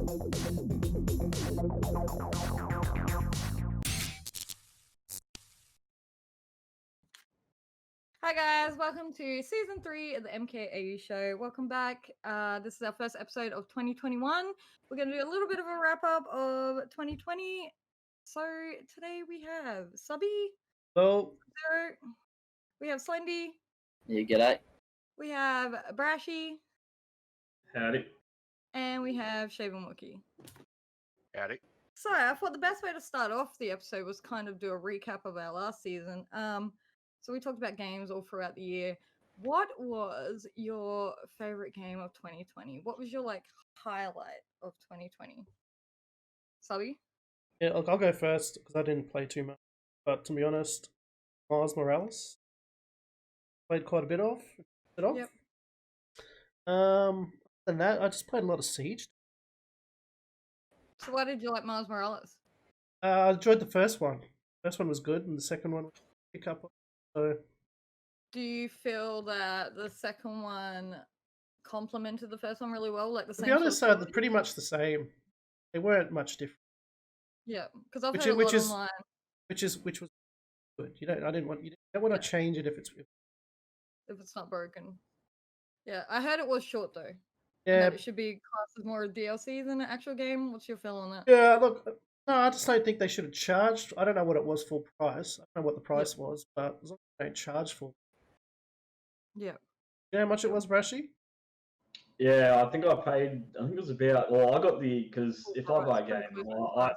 Hi guys, welcome to season 3 of the MKAU show. Welcome back. This is our first episode of 2021. We're going to do a little bit of a wrap up of 2020. So today we have Subby, Hello. Zero, we have Slendy, Yeah, g'day. we have Brashy, Howdy. and we have Shaven Wookie. Howdy. So I thought the best way to start off the episode was kind of do a recap of our last season. So we talked about games all throughout the year. What was your favorite game of 2020? What was your highlight of 2020? Subby? Yeah, look, I'll go first because I didn't play too much. But to be honest, Miles Morales played quite a bit of. Yep. Other than that, I just played a lot of Siege. So why did you like Miles Morales? I enjoyed the first one. First one was good, and the second one was a pick up. So, Do you feel that the second one complemented the first one really well? Like the to same. be honest, sort of they're pretty much the same. They weren't much different. Yeah, because I've Which heard is- a which lot is- online. Which was good. You don't want to change it if it's If it's not broken. Yeah, I heard it was short though. yeah. That it should be classed as more a DLC than an actual game. What's your feel on that? Yeah, look, no, I just don't think they should have charged. I don't know what it was full price. I don't know what the price was, but as long as they don't charge for. Yeah. You know how much it was, Brashy? Yeah, I think I paid. I think it was about. Well, I got because if I buy a game, I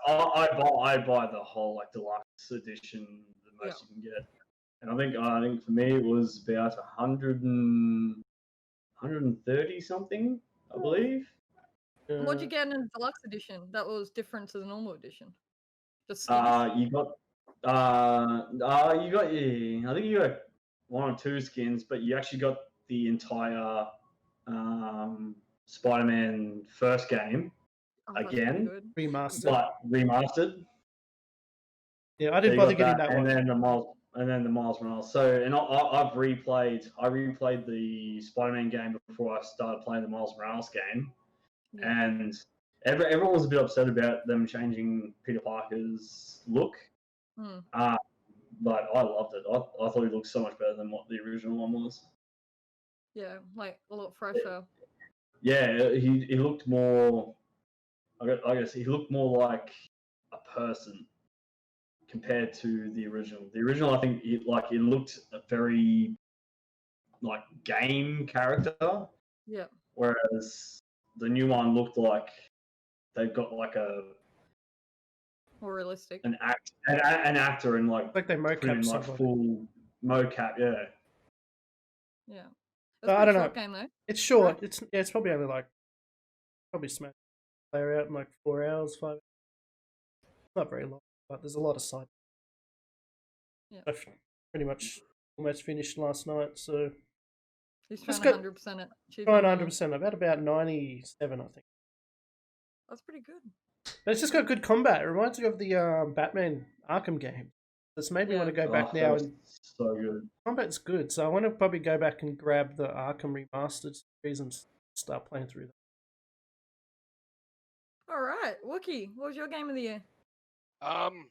buy the whole deluxe edition, the most you can get. And I think for me it was about 130 something, I believe. What'd you get in the deluxe edition that was different to the normal edition? Just You got you got I think you got one or two skins, but you actually got the entire Spider-Man first game again, Remastered. but remastered. Yeah, I didn't bother getting that and one. then the Miles Morales. So, and I replayed the Spider-Man game before I started playing the Miles Morales game, and everyone was a bit upset about them changing Peter Parker's look. But I loved it. I thought he looked so much better than what the original one was. Yeah, like a lot fresher. Yeah, he looked more. I guess he looked more like a person compared to the original. The original, I think, it looked a very game character. Yeah. Whereas the new one looked like they've got a more realistic. An actor and like they mocap full mocap. Yeah. Yeah. I don't know. Game, though. It's short. Right? It's probably only probably smash player out in 4 hours, 5 hours. It's not very long, but there's a lot of side. Yeah. I pretty much almost finished last night, so he's trying 100% it. Trying 100%. I've had about 97, I think. That's pretty good. But it's just got good combat. It reminds me of the Batman Arkham game. It's made me want to go back now. And so good. Combat's good, so I want to probably go back and grab the Arkham Remastered series and start playing through that. All right, Wookie, what was your game of the year? You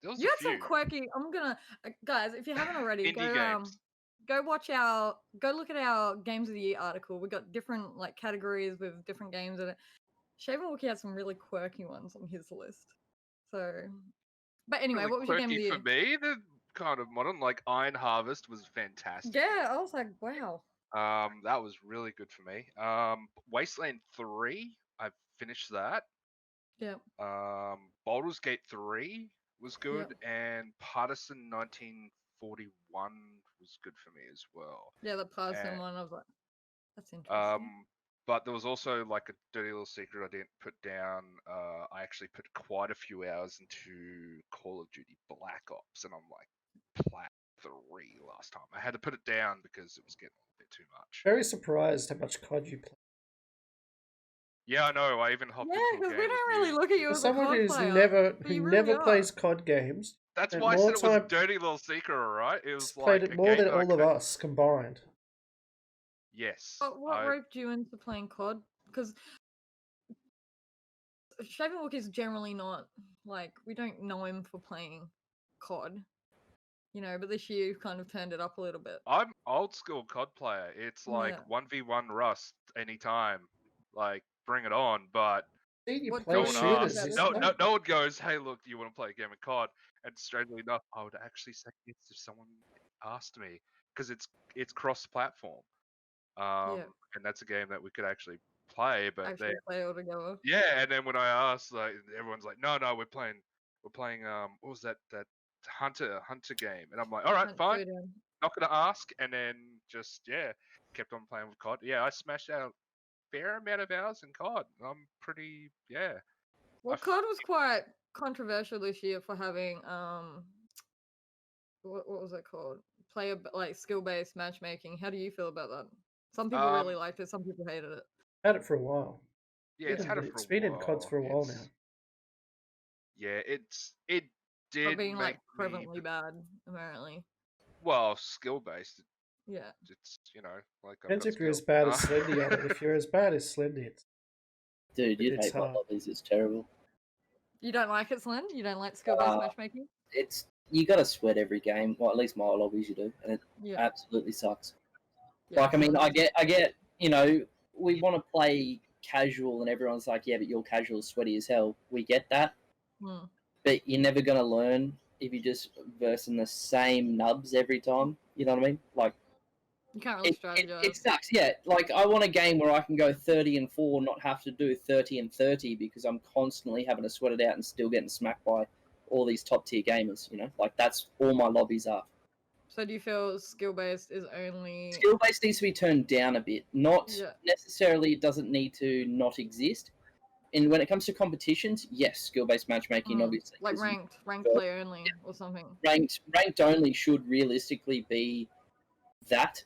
had some quirky. I'm gonna guys, if you haven't already, go look at our games of the year article. We got different categories with different games in it. Shaven Wookie had some really quirky ones on his list. So, but anyway, really what was your game of the year? For me, the kind of modern, Iron Harvest was fantastic. Yeah, I was like, wow. That was really good for me. Wasteland 3, I finished that. Yeah. Baldur's Gate 3 was good, and Partisan 1941 was good for me as well. Yeah, the Partisan one, I was like, that's interesting. But there was also a dirty little secret I didn't put down. I actually put quite a few hours into Call of Duty Black Ops, and I'm plat 3 last time. I had to put it down because it was getting a bit too much. Very surprised how much COD you play. Yeah, I know. I even hopped into a game. Yeah, because we don't really look at you as someone a who's player, never plays COD games. That's why I said it was a dirty little secret, alright? It was played it more than all of us combined. Yes. But what roped you into playing COD? Because Shaven Walk is generally not like we don't know him for playing COD, but this year you've kind of turned it up a little bit. I'm old school COD player. It's like Yeah. 1v1 Rust anytime. Like, bring it on. But See, you What play no one do you shooters. think asks. about It's this No one goes, hey, look, do you want to play a game of COD? And strangely enough, I would actually say yes if someone asked me. Because it's cross-platform. Yeah. And that's a game that we could actually play. But Actually play all together. yeah, and then when I asked, like, everyone's like, no, we're playing, what was that hunter game? And I'm like, all right, Hunt fine, Showdown. not gonna ask, and then just kept on playing with COD. Yeah, I smashed out a fair amount of hours in COD. I'm pretty Well, f- COD was quite controversial this year for having what was it called? Player like skill based matchmaking. How do you feel about that? Some people really liked it. Some people hated it. had it for a while. yeah, it's had it for It's a been in CODs while. for a while now. Yeah, it For did being make like me prevalently bad, apparently. skill based. Yeah. It's like I've Depends got if you're as skill. bad as Slendy on it. If you're as bad as Slendy, Dude, you'd it's hate my hard. lobbies. It's terrible. You don't like it, Slend? You don't like skill based matchmaking? It's you got to sweat every game. Well, at least my lobbies you do, and it Yeah. absolutely sucks. Yeah, Like, I mean, I Slend. get, we want to play casual, and everyone's like, yeah, but you're casual, sweaty as hell. We get that, Hmm. but you're never gonna learn if you just versing the same nubs every time. You know what I mean? Like, You can't really strategize. it sucks. Yeah, like I want a game where I can go 30-4, not have to do 30-30 because I'm constantly having to sweat it out and still getting smacked by all these top tier gamers. Like that's all my lobbies are. So do you feel skill based is only Skill based needs to be turned down a bit. Not Yeah. necessarily it doesn't need to not exist. And when it comes to competitions, yes, skill based matchmaking obviously. like 'cause ranked play only or something? ranked only should realistically be that,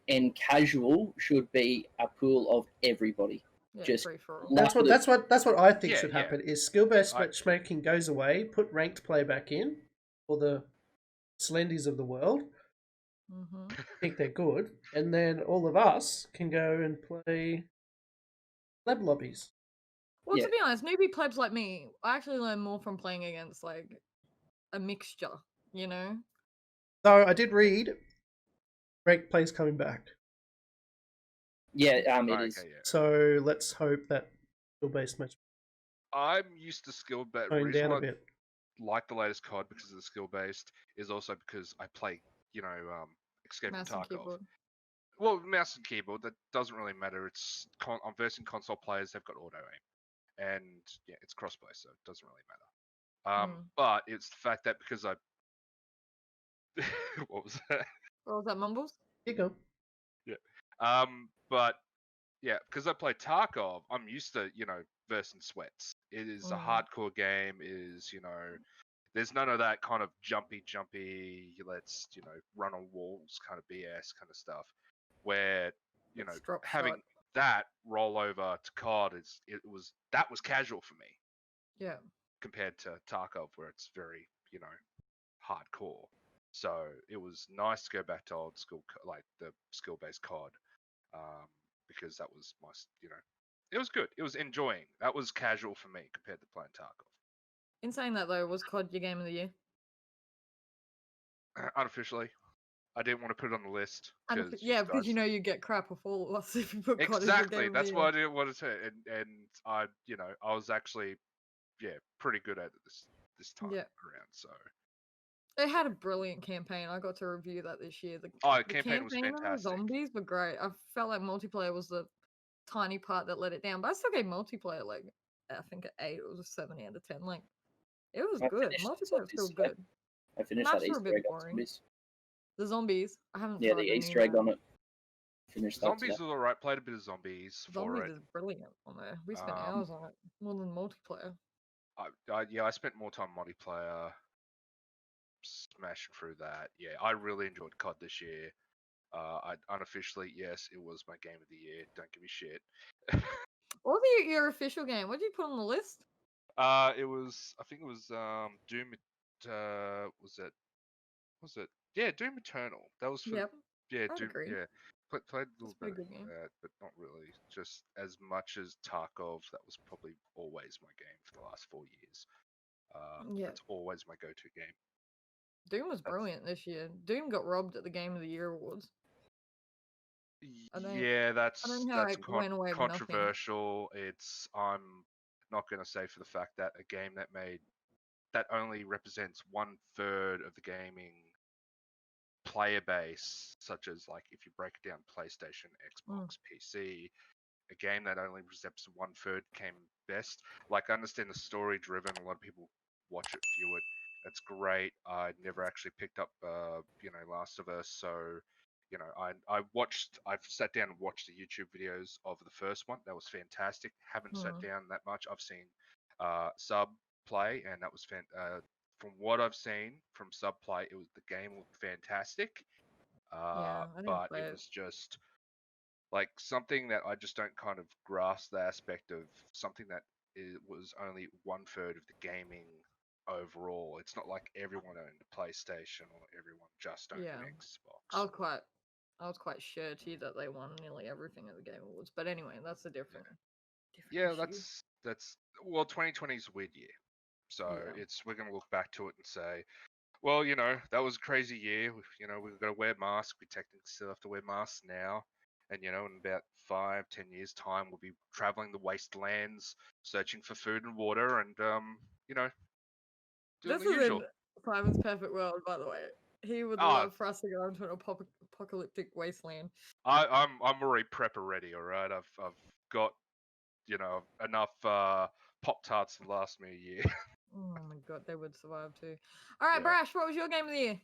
and casual should be a pool of everybody. Yeah, Just free for all. That's what I think Yeah, should yeah. happen. Is skill based I- matchmaking goes away, put ranked play back in for the Slendies of the world. Mm-hmm. I think they're good, and then all of us can go and play lab lobbies. Well, Yeah. to be honest, newbie plebs like me, I actually learn more from playing against like a mixture, So I did read ranked play's coming back. Yeah, it Okay, is. yeah. So let's hope that skill based match I'm used to skill based. tone down a bit. Like the latest COD because of the skill based is also because I play, Escape Mouse from and Tarkov. keyboard. Well, mouse and keyboard, that doesn't really matter. I'm versing console players, they've got auto aim, and yeah, it's crossplay, so it doesn't really matter. But it's the fact that because I, what was that? What was that, Mumbles? Here you go. Yeah. But yeah, because I play Tarkov, I'm used to versing sweats. It is a hardcore game. It is there's none of that kind of jumpy, let's run on walls kind of BS kind of stuff. Where Let's drop having shot. that roll over to COD that was casual for me Yeah. compared to Tarkov, where it's very hardcore. So it was nice to go back to old school, like the skill based COD, because that was my it was good. It was enjoying. That was casual for me compared to playing Tarkov. In saying that though, was COD your game of the year? Unofficially, I didn't want to put it on the list. Because guys... you get crap off all of us if you put COD as your exactly. game of That's the why year. I didn't want to say it. And I I was actually pretty good at it this time around. So it had a brilliant campaign. I got to review that this year. The campaign was and the fantastic. zombies were great. I felt like multiplayer was the tiny part that let it down, but I still gave multiplayer like I think an 8 or a 7 out of 10. Like it was I good. finished Multiplayer was still good. I finished Maps that were a Easter bit egg on boring. zombies. The zombies, I haven't Yeah, tried the the Easter new egg map. on it. Finished that Zombies today. was alright. Played a bit of zombies for Zombies it. is brilliant on there. We spent hours on it, more than multiplayer. I spent more time multiplayer, smashing through that. Yeah, I really enjoyed COD this year. I unofficially, yes, it was my game of the year. Don't give me shit. What was your official game? What did you put on the list? It was, I think it was Doom. Was it? Yeah, Doom Eternal. That was for Yep. yeah, I'd Doom. agree. Yeah, Played a little It's a pretty bit good game. of that, but not really. Just as much as Tarkov, that was probably always my game for the last 4 years. Yeah. It's always my go-to game. Doom was That's- brilliant this year. Doom got robbed at the Game of the Year awards. I don't- Yeah, that's I don't know how that's it went away with nothing. controversial. I'm not going to say for the fact that a game that only represents 1/3 of the gaming player base, such as like if you break it down, PlayStation, Xbox, PC, a game that only represents 1/3 came best. Like, I understand the story driven. A lot of people watch it, view it. That's great. I never actually picked up, Last of Us. So, I've sat down and watched the YouTube videos of the first one. That was fantastic. Haven't sat down that much. I've seen sub play, and that was from what I've seen from sub play, the game looked fantastic. Yeah, I didn't But play it it. was just like something that I just don't kind of grasp the aspect of something that was only 1/3 of the gaming overall. It's not like everyone owned a PlayStation or everyone just owned Yeah. an Xbox. I was quite shirty that they won nearly everything at the Game Awards. But anyway, that's a different Yeah, issue. that's 2020 is a weird year. So Yeah. we're gonna look back to it and say, well, that was a crazy year. We've got to wear masks. We technically still have to wear masks now. And, in about 5-10 years' time, we'll be traveling the wastelands, searching for food and water, and, doing This the is usual. in Simon's perfect world, by the way. He would Ah. love for us to go into an apocalyptic wasteland. I'm already prepper ready, all right? I've got, enough Pop-Tarts to last me a year. Oh my god, they would survive too. All right, Yeah. Brash, what was your game of the year?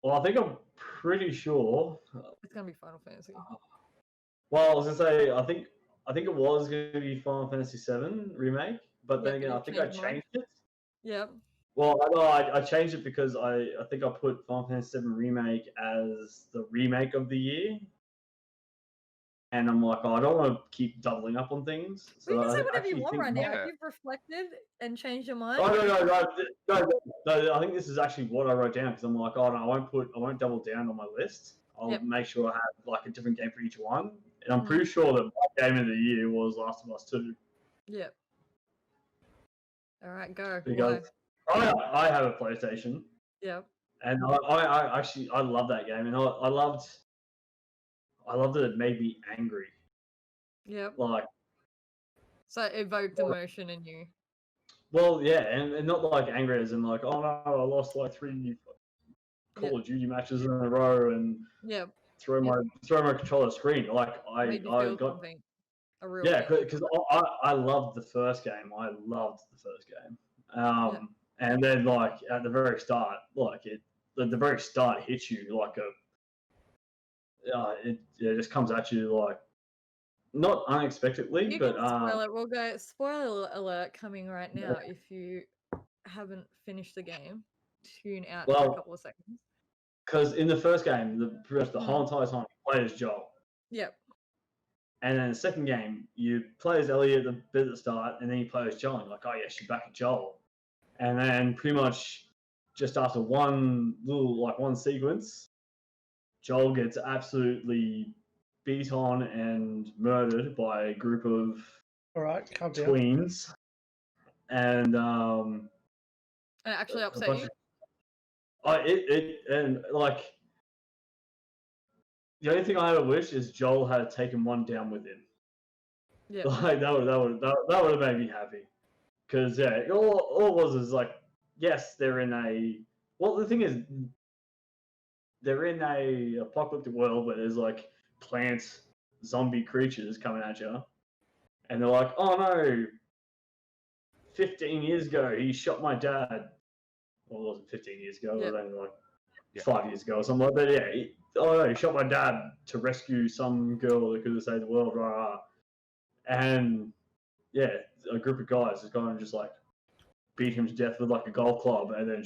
Well, I think I'm pretty sure. It's gonna be Final Fantasy. Well, I was gonna say I think it was gonna be Final Fantasy VII remake, but then Yeah, again you I think I changed mine. changed it. Yep. Well, I know I changed it because I think I put Final Fantasy VII remake as the remake of the year, and I'm like, oh, I don't want to keep doubling up on things. Well, you So can say I whatever you actually want think right now. Yeah. If you've reflected and changed your mind. Oh no! I think this is actually what I wrote down because I'm like, oh no, I won't double down on my list. I'll Yep. make sure I have like a different game for each one, and I'm pretty sure that my game of the year was Last of Us 2. Yep. All right, go. Because I have a PlayStation, Yep. and I actually I love that game, and I loved that it made me angry. Yep. Like, So it evoked emotion in you. well, yeah, and not like angry as in like, oh no, I lost like 3 Call of Duty matches in a row, and Yep. throw my controller screen. Like Made you I feel got something. A real yeah, feeling. because I loved the first game. And then like at the very start, like the very start hits you like it just comes at you like not unexpectedly, You but can spoil it. We'll go spoiler alert coming right now. If you haven't finished the game, tune out for a couple of seconds. Because in the first game, pretty much the whole entire time you play as Joel. Yep. And then the second game, you play as Ellie at the bit at the start, and then you play as Joel. And you're like, oh yeah, she's back at Joel. And then pretty much just after one sequence, Joel gets absolutely beat on and murdered by a group of All right, calm down. tweens. And And it actually upset you? And like the only thing I ever wish is Joel had taken one down with him. Yeah. Like that would have made me happy. Because yeah, all it was is like, yes, they're in a. Well, the thing is, they're in a apocalyptic world where there's like plant zombie creatures coming at you, and they're like, oh no, 15 years ago he shot my dad. Well, it wasn't 15 years ago. It was only like 5 years ago or something like that. But yeah, he shot my dad to rescue some girl that could have saved the world. And yeah, a group of guys is going to just like beat him to death with like a golf club, and then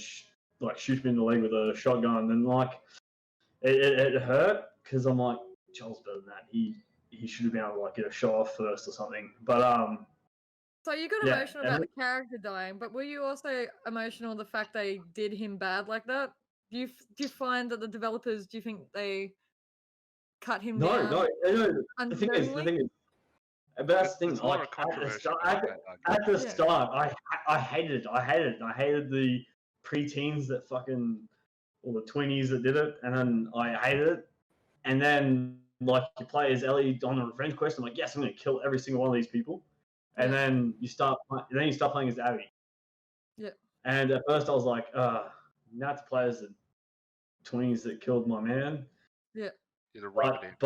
shoot him in the leg with a shotgun. And like it hurt because I'm like, Joel's better than that. He should have been able to like get a shot off first or something. But So you got emotional about the character dying, but were you also emotional the fact they did him bad like that? Do you find that the developers, do you think they cut him No, down. no. The thing is, but that's the thing. There's a lot Like of controversy behind that at the Yeah. start, I hated it. I hated it. I hated the preteens that fucking, or the 20s that did it, and then I hated it. And then like you play as Ellie on the revenge quest. I'm like, yes, I'm gonna kill every single one of these people. And Yeah. then you start playing as Abby. Yeah. And at first I was like, now to play as the 20s that killed my man. Yeah. It'll rub it in.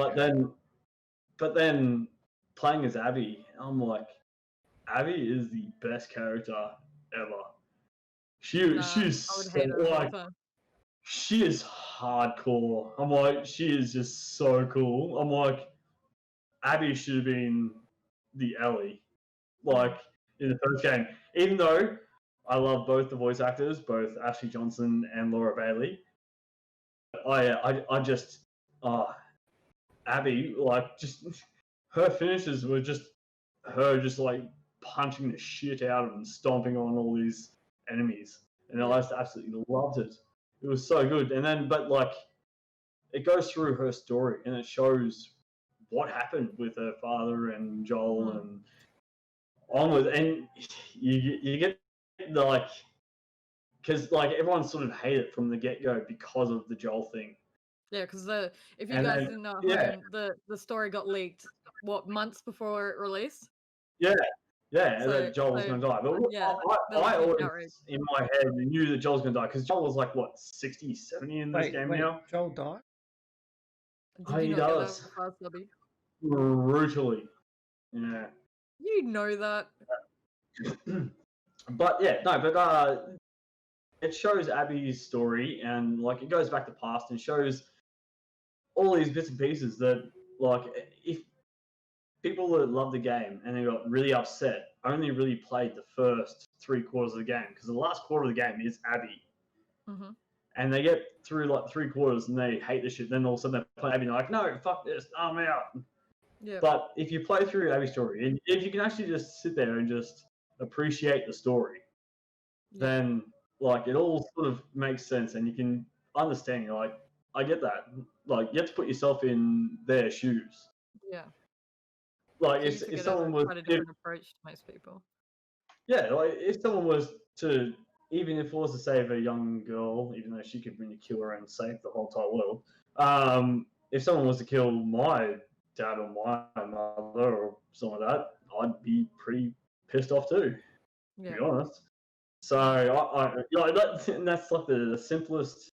But then playing as Abby, I'm like, Abby is the best character ever. Nah, She's I would so, hate her all like, the time. she is hardcore. I'm like, she is just so cool. I'm like, Abby should have been the Ellie, like in the first game. Even though I love both the voice actors, both Ashley Johnson and Laura Bailey. I just Abby, like, just her finishes were just her just like punching the shit out of and stomping on all these enemies, and I just absolutely loved it. It was so good. And then, but like, it goes through her story and it shows what happened with her father and Joel and onward, and you get the like, because like everyone sort of hated it from the get go because of the Joel thing. Yeah, because if you And guys then- didn't know at yeah. home, the story got leaked months before it released. Yeah, and So- that Joel was so, going to die. But yeah, I that was always, outrage. in my head, knew that Joel was going to die because Joel was like, what, 60, 70 in this Wait, game wait, now? Joel died? Did Oh, you he not get does. that fast, Stubby? Brutally. Yeah. You know that. But yeah, no, but it shows Abby's story, and like it goes back to past and shows all these bits and pieces that, like, if people that love the game and they got really upset only really played the first 3/4 of the game, because the last quarter of the game is Abby, Hmm. and they get through like 3/4 and they hate the shit. Then all of a sudden they play Abby and they're like, no, fuck this, I'm out. Yeah. But if you play through Abby's story, and if you can actually just sit there and just appreciate the story, then like it all sort of makes sense, and you can understand. You're like, I get that. Like, you have to put yourself in their shoes. Yeah. Like, So you if took it as someone was, quite a different approach to most people. yeah, like if someone was to, even if it was to save a young girl, even though she could really kill her and save the whole entire world, if someone was to kill my dad or my mother or something like that, I'd be pretty pissed off too, to Yeah. be honest. So that's like the simplest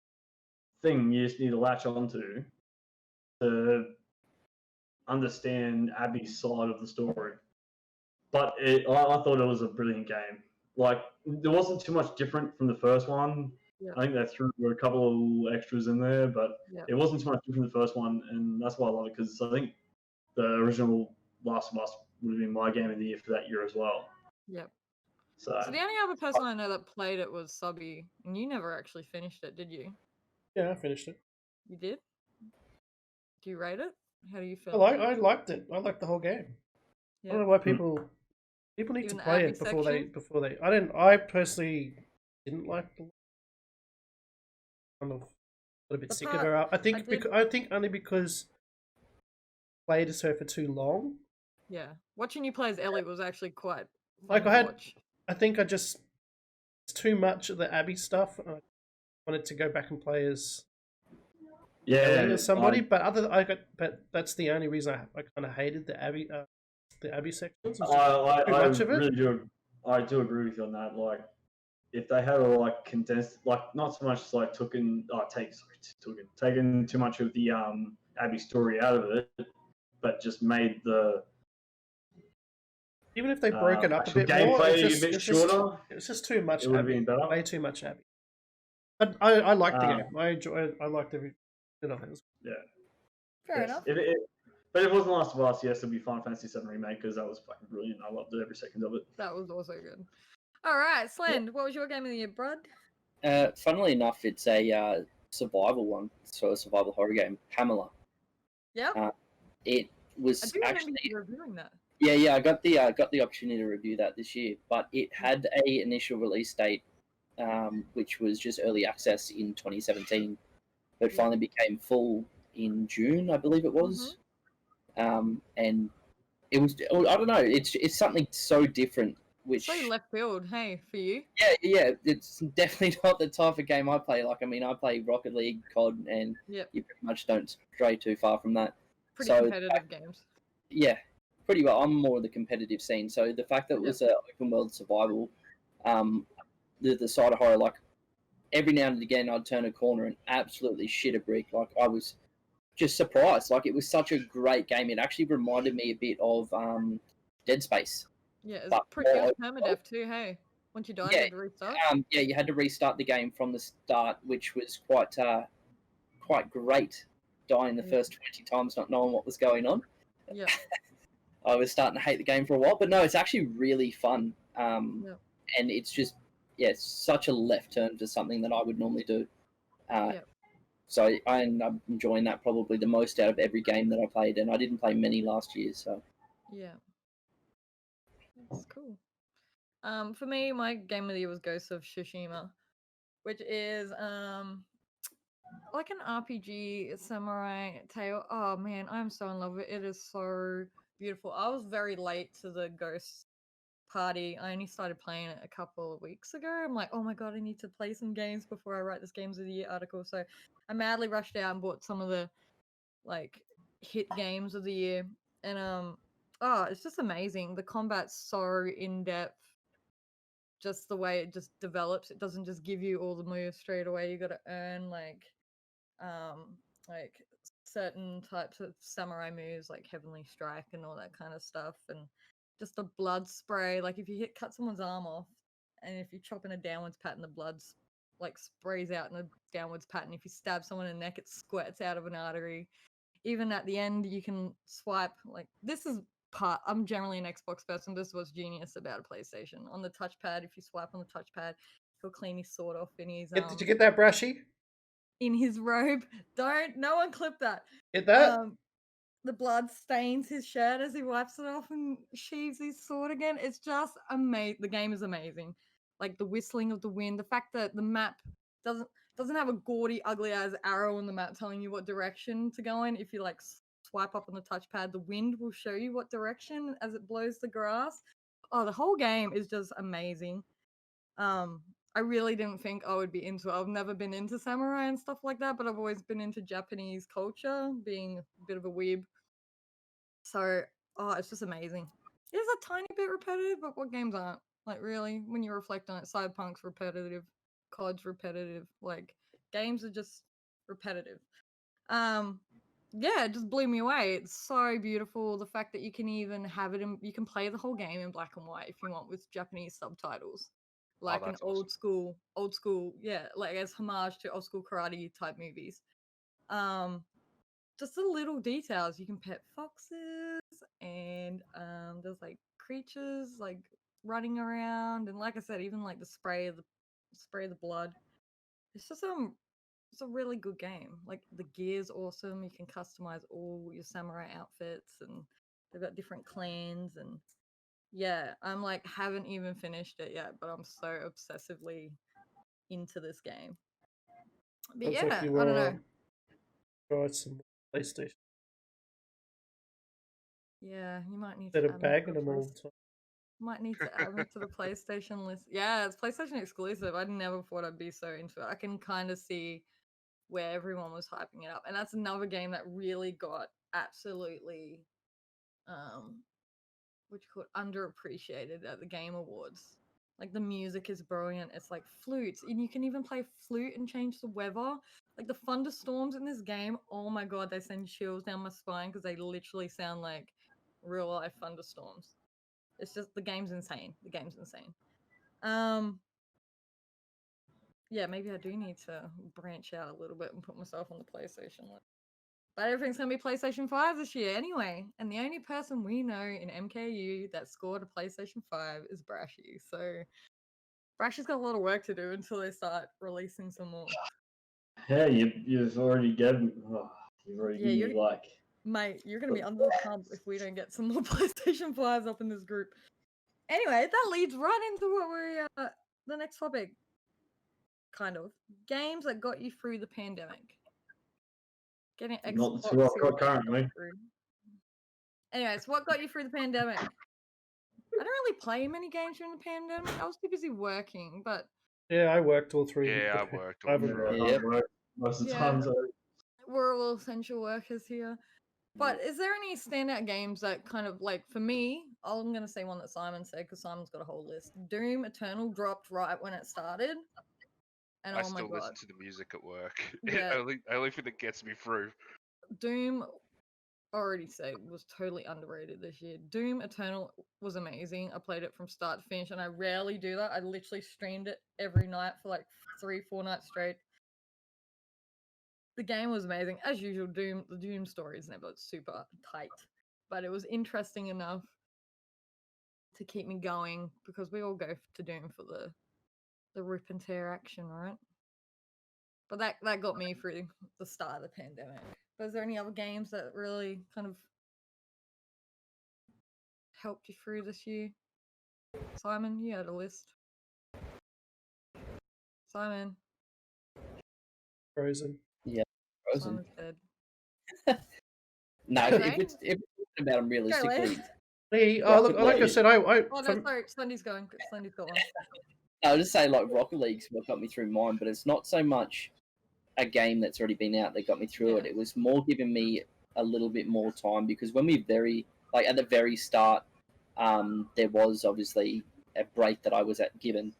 thing you just need to latch onto to understand Abby's side of the story. But I thought it was a brilliant game. Like, there wasn't too much different from the first one. Yeah. I think they threw a couple of extras in there, but Yeah. it wasn't too much different from the first one, and that's why I love it, because I think the original Last of Us would have been my game of the year for that year as well. Yep. So So the only other person I know that played it was Subby, and you never actually finished it, did you? Yeah, I finished it. You did? Do you rate it? How do you feel? I liked it. I liked the whole game. I don't know why people need Even to the play Abby it before section? they. I personally didn't like the. Kind of a little bit The sick of part her. I think I did- because I think only because played as her for too long. Yeah. Watching you play as Ellie was actually quite Like, fun I to had- watch. I think it's too much of the Abby stuff. I wanted to go back and play as Ellie or somebody, but that's the only reason I kind of hated the Abby sections. Was too much of it. Really do. I do agree with you on that. Like, if they had like condensed, like not so much like taken too much of the Abby story out of it, but just made the Even if they broke it up a actual bit more, gameplay it's a bit just shorter, it's just too much it would have Abby. been better. Way too much Abby. But I liked the Um, game. I liked every bit of it. Fair Yes. enough. But if it wasn't Last of Us, yes, it'd be Final Fantasy VII Remake, because that was fucking brilliant. I loved it every second of it. That was also good. All right, Slend, what was your game of the year, bud? Funnily enough, it's a survival one, so a survival horror game, Pamela. Yeah. It was I do remember actually you reviewing that. yeah. I got the opportunity to review that this year, but it had a initial release date, which was just early access in 2017, but finally became full in June, I believe it was. And it was, I don't know, it's something so different. Which, so left field, hey, for you? Yeah, it's definitely not the type of game I play. Like, I mean, I play Rocket League, COD, and you pretty much don't stray too far from that. Pretty competitive games. Yeah, pretty well. I'm more of the competitive scene. So the fact that it was an open world survival, the side of horror, like every now and again I'd turn a corner and absolutely shit a brick. Like I was just surprised. Like it was such a great game. It actually reminded me a bit of Dead Space. Yeah, it's pretty good permadeath too, hey. Once you died, you had to restart. Yeah, you had to restart the game from the start, which was quite great. Dying the first 20 times, not knowing what was going on. Yeah. I was starting to hate the game for a while, but no, it's actually really fun. And it's just, it's such a left turn to something that I would normally do. So I end up enjoying that probably the most out of every game that I played, and I didn't play many last year, so. Yeah. That's cool. For me, my game of the year was Ghost of Tsushima, which is like an RPG samurai tale. Oh man, I'm so in love with it. It is so beautiful. I was very late to the Ghost party. I only started playing it a couple of weeks ago. I'm like, oh my god, I need to play some games before I write this Games of the Year article. So I madly rushed out and bought some of the like hit games of the year. And it's just amazing. The combat's so in depth. Just the way it just develops. It doesn't just give you all the moves straight away. You got to earn like certain types of samurai moves like Heavenly Strike and all that kind of stuff, and just a blood spray. Like if you cut someone's arm off, and if you chop in a downwards pattern, the blood like sprays out in a downwards pattern. If you stab someone in the neck, it squirts out of an artery. Even at the end, you can swipe. Like this is I'm generally an Xbox person. This was genius about a PlayStation. On the touchpad, if you swipe on the touchpad, he'll clean his sword off in his Did you get that, Brashy? in his robe. No one clip that. Get that? The blood stains his shirt as he wipes it off and sheaves his sword again. It's just amazing. The game is amazing. Like the whistling of the wind, the fact that the map doesn't have a gaudy, ugly ass arrow on the map telling you what direction to go in. If you like swipe up on the touchpad, the wind will show you what direction as it blows the grass. Oh, the whole game is just amazing. I really didn't think I would be into it. I've never been into samurai and stuff like that, but I've always been into Japanese culture, being a bit of a weeb. So, it's just amazing. It is a tiny bit repetitive, but what games aren't? Like, really, when you reflect on it, Cyberpunk's repetitive, COD's repetitive. Like, games are just repetitive. Yeah, it just blew me away. It's so beautiful. The fact that you can even have it you can play the whole game in black and white if you want with Japanese subtitles. Like an awesome. old school, yeah, like as homage to old school karate type movies. Just the little details. You can pet foxes, and there's like creatures like running around, and like I said, even like the spray of the blood. It's just it's a really good game. Like the gear's awesome. You can customize all your samurai outfits, and they've got different clans, and yeah, I'm like haven't even finished it yet, but I'm so obsessively into this game. But Looks yeah, like you I don't know. Try some PlayStation. Yeah, you might need Instead to of add bagging them all the time. Might need to add me to the PlayStation list. Yeah, it's PlayStation exclusive. I never thought I'd be so into it. I can kind of see where everyone was hyping it up, and that's another game that really got absolutely what you call it, underappreciated at the Game Awards. Like the music is brilliant. It's like flutes, and you can even play flute and change the weather. Like the thunderstorms in this game, oh my god, they send chills down my spine because they literally sound like real life thunderstorms. It's just the game's insane. The game's insane. Yeah, maybe I do need to branch out a little bit and put myself on the PlayStation list. But everything's gonna be PlayStation 5 this year anyway. And the only person we know in MKAU that scored a PlayStation 5 is Brashy. So Brashy's got a lot of work to do until they start releasing some more. Yeah, you've already given me like. Mate, you're gonna be under the pump if we don't get some more PlayStation 5s up in this group. Anyway, that leads right into what we're the next topic. Kind of games that got you through the pandemic. Getting Not Xbox too I've Series got currently. through. Anyways, what got you through the pandemic? I don't really play many games during the pandemic. I was too busy working, but Yeah, I worked all through. Yeah, I worked all haven't- through. Yep. I work most of the Yeah. time. So. we're all essential workers here. But is there any standout games that kind of like for me? I'm gonna say one that Simon said because Simon's got a whole list. Doom Eternal dropped right when it started, and I oh my still god, listen to the music at work. Yeah. only thing that gets me through. Doom already say was totally underrated this year. Doom Eternal was amazing. I played it from start to finish, and I rarely do that. I literally streamed it every night for like 3-4 nights straight. The game was amazing. As usual, the Doom story is never super tight, but it was interesting enough to keep me going because we all go to Doom for the rip and tear action, right? But that got me through the start of the pandemic. But is there any other games that really kind of helped you through this year? Simon, you had a list. Simon. Frozen. Frozen. Simon's dead. No, Okay. if it's about them realistically, Hey, Rocket look, like I League. said, Oh no, from- sorry, Slendy's going. Slendy's got one. I'll just say like Rocket League's what got me through mine, but it's not so much a game that's already been out that got me through Yeah. it. It was more giving me a little bit more time because when we at the very start, there was obviously a break that I was given,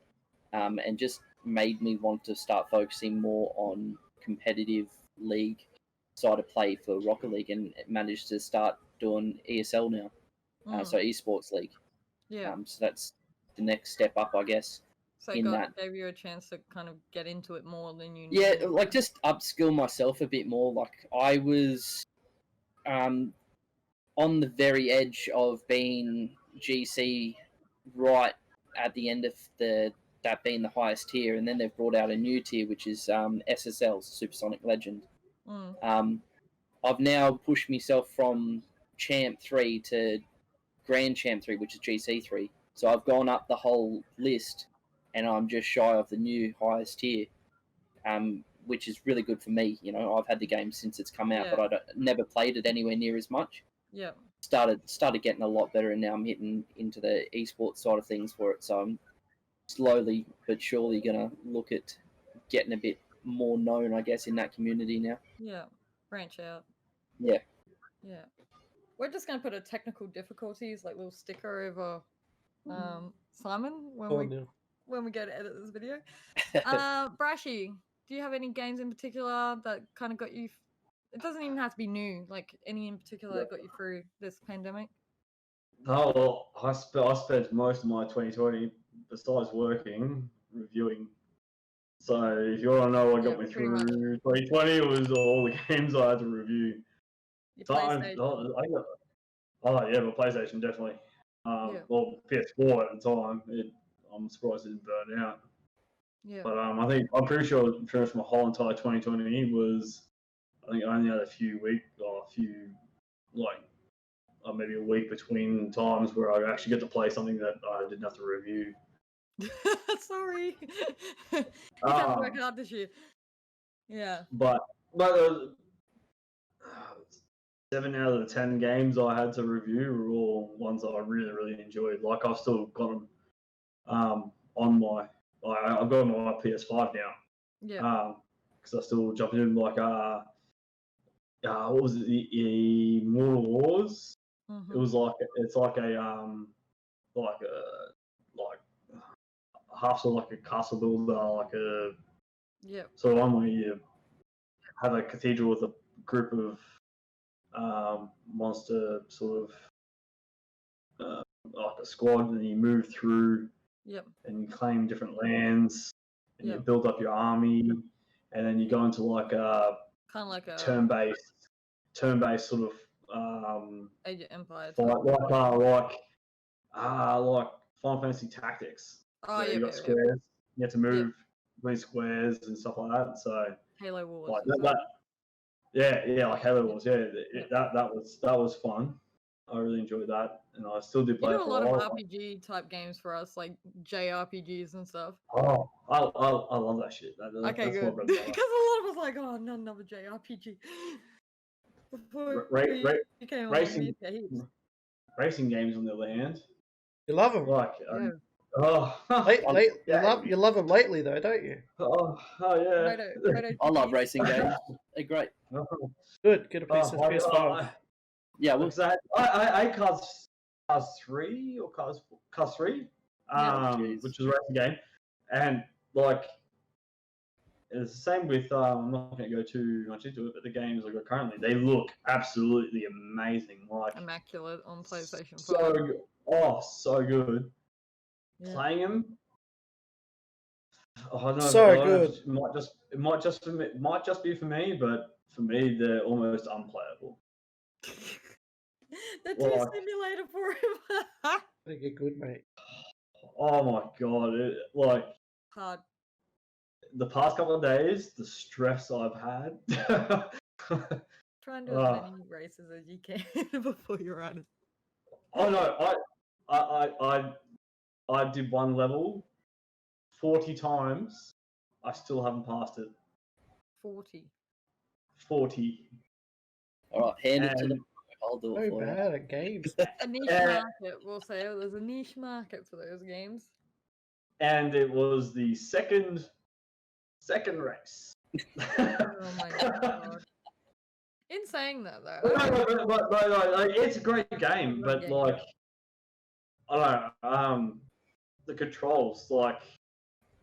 and just made me want to start focusing more on competitive league side of play for Rocket League, and managed to start doing ESL now, so esports league. Yeah. So that's the next step up, I guess. So in that. gave you a chance to kind of get into it more than you Yeah, normally like would. just upskill myself a bit more. Like I was on the very edge of being GC right at the end of that being the highest tier, and then they've brought out a new tier which is SSL, Supersonic Legend. I've now pushed myself from Champ 3 to Grand Champ 3, which is GC 3. So I've gone up the whole list, and I'm just shy of the new highest tier, which is really good for me. You know, I've had the game since it's come out, Yeah. but never played it anywhere near as much. Yeah. Started getting a lot better, and now I'm hitting into the esports side of things for it. So I'm slowly but surely gonna look at getting a bit more known, I guess, in that community now. Yeah. Branch out. Yeah. Yeah. We're just gonna put a technical difficulties like little sticker over Simon when we go to edit this video. Brashy, do you have any games in particular that kind of got you? It doesn't even have to be new. Like any in particular that got you through this pandemic? Oh, well, I spent most of my 2020, besides working, reviewing. So if you want to know what got me pretty much. through 2020, it was all the games I had to review. Your So PlayStation. my PlayStation definitely. Well, PS4 at the time. I'm surprised it didn't burn out. Yeah. But I'm pretty sure pretty much my whole entire 2020 was. I think I only had maybe a week between times where I actually get to play something that I didn't have to review. Sorry. You have to work hard this year. Yeah. But 7 out of the 10 games I had to review were all ones that I really, really enjoyed. Like I've still got them on my. I've got them on my PS5 now. Yeah. Because I still jump in like what was it? The Immortal Wars. Mhm. It was like half sort of like a castle builder, like a Yep. sort of one where you have a cathedral with a group of monster sort of like a squad, and you move through. Yep. And you claim different lands, and you Yep. build up your army, and then you go into like a Kind of like a turn-based sort of Age of Empire. fight, like Final Fantasy Tactics. Oh, where yeah. you got squares. You have to move between squares and stuff like that. So Halo Wars. like that, yeah, like Halo Wars. Yeah, that was fun. I really enjoyed that, and I still did play You it do a for lot a of while. RPG type games for us, like JRPGs and stuff. Oh, I love that shit. Okay, that's good. my Because bread and a lot of us like, oh, not another JRPG. Before Ra- you ra- came on, racing, me, yeah, heaps. racing games, on the other hand, You love them. like, Yeah. oh, You love them lately though, don't you? oh yeah. Moto I love GPs. racing games. They're great. Good. Get a piece of Oh, PS5. Yeah, well, I Cars 3 or Cars 3, jeez. which is a racing game, and like it's the same with I'm not going to go too much into it, but the games I got currently, they look absolutely amazing. Like Immaculate on PlayStation 5. so good. Oh, so good. Yeah. Playing them, I don't know. So I don't know if good. it might just be for me, but for me, they're almost unplayable. The Like, simulator for him. Gotta get good, mate. oh my god! Hard. The past couple of days, the stress I've had. Try and do as many races as you can before you run it. Oh no! I did one level 40 times. I still haven't passed it. 40. 40. all right, hand it to And- them. I'll do it So for you. bad at games. A niche Uh, market, we'll say. There's a niche market for those games. And it was the second race. Oh my god. In saying that, though, But, it's a great game, Great but game. like, I don't know, the controls, like,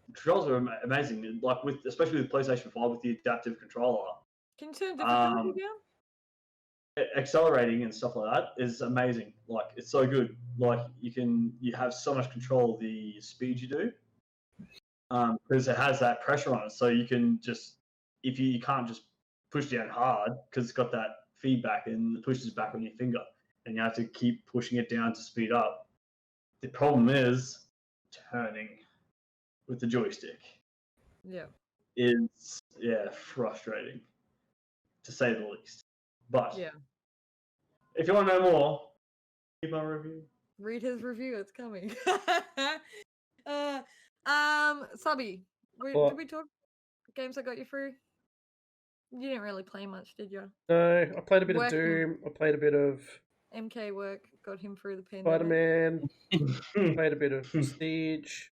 controls are amazing. Like especially with PlayStation 5 with the adaptive controller, can you turn difficulty Um, down? accelerating and stuff like that is amazing. Like it's so good. Like you have so much control of the speed you do, because it has that pressure on it. So you can just if you can't just push down hard because it's got that feedback and it pushes back on your finger, and you have to keep pushing it down to speed up. The problem is turning with the joystick Yeah. is frustrating to say the least. But Yeah. if you want to know more, read my review. Read his review, it's coming. Subby, What? did we talk games that got you through? You didn't really play much, did you? No, I played a bit of Working. Doom. I played a bit of MK work got him through the pandemic. Spider-Man. Played a bit of Siege.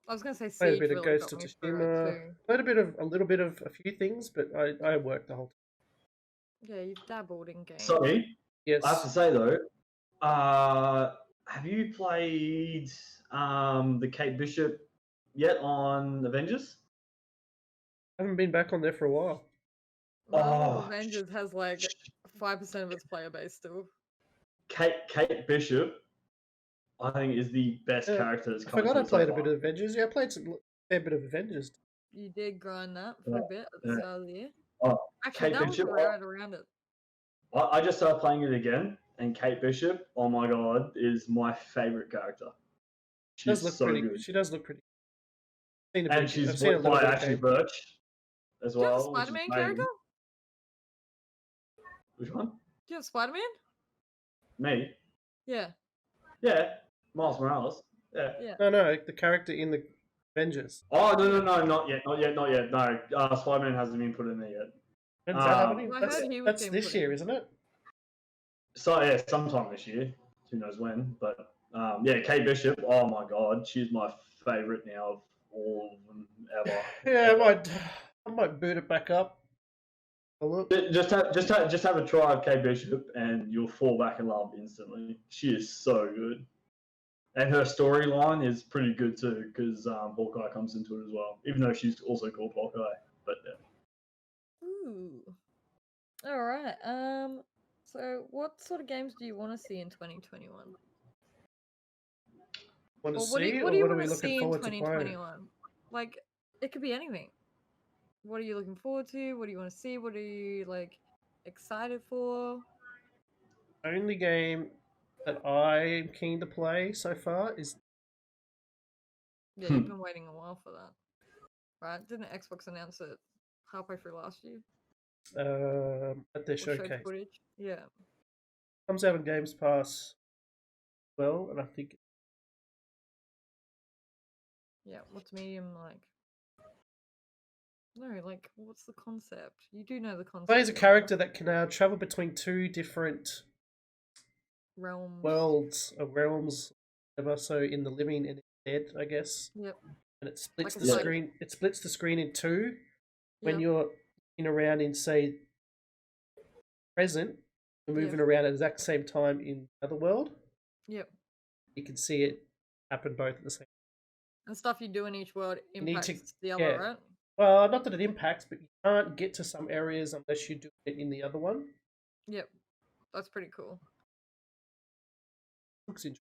I was gonna say Played a Siege bit of really Ghost got of me through it Tsushima. too. Played a little bit of a few things, but I worked the whole time. Yeah, you've dabbled in games. Sorry, Yes. I have to say though, have you played the Kate Bishop yet on Avengers? I haven't been back on there for a while. Marvel's Oh, Avengers has like 5% of its player base still. Kate Bishop, I think, is the best Yeah, character that's I come forgot I to it played so a bit far. of Avengers. Yeah, I played a fair bit of Avengers. You did grind that for a bit at the Yeah. start of the year. Oh, Actually, Kate that was Bishop. right around it. I just started playing it again, and Kate Bishop, oh my god, is my favorite character. She does She's look so pretty. good. She does look pretty. Seen a And bit, she's I've seen a voiced little by bit of Ashley Kate. Birch as Do you have a well. which is Spider-Man amazing. character? Which one? Do you have Spider-Man? Me? Yeah. Yeah, Miles Morales. Yeah. Yeah. No, the character in the Avengers. Oh no, not yet. No, Spider-Man hasn't been put in there yet. When's that happening? I That's, heard he was that's being this put in. year, isn't it? So yeah, sometime this year. Who knows when? But Kate Bishop. Oh my god, she's my favorite now of all of them ever. Yeah, I might boot it back up. A look. Just have a try of Kate Bishop, and you'll fall back in love instantly. She is so good, and her storyline is pretty good too, because Hawkeye comes into it as well, even though she's also called Hawkeye. But yeah. Ooh. All right. So what sort of games do you want to see in 2021? Want to Or what do see, you, or what do you what are want we to looking see in forward to playing? 2021? Like, it could be anything. What are you looking forward to? What do you want to see? What are you like excited for? Only game that I'm keen to play so far is Yeah, you've been waiting a while for that, right? Didn't Xbox announce it halfway through last year? at their Or showed showcase. footage? Yeah. Comes out on Games Pass, well, and I think Yeah. What's Medium like? No, like, what's the concept? You do know the concept. Plays a right? character that can travel between two different Realms. worlds, or realms, whatever. So in the living and in the dead, I guess. Yep. And it splits Like the a cycle. screen. It splits the screen in two. When Yep. you're in around in say present, you're moving Yep. around at the exact same time in the other world. Yep. You can see it happen both at the same. And stuff you do in each world You need impacts to- the other, yeah. right? Well, not that it impacts, but you can't get to some areas unless you do it in the other one. Yep. That's pretty cool. Looks interesting.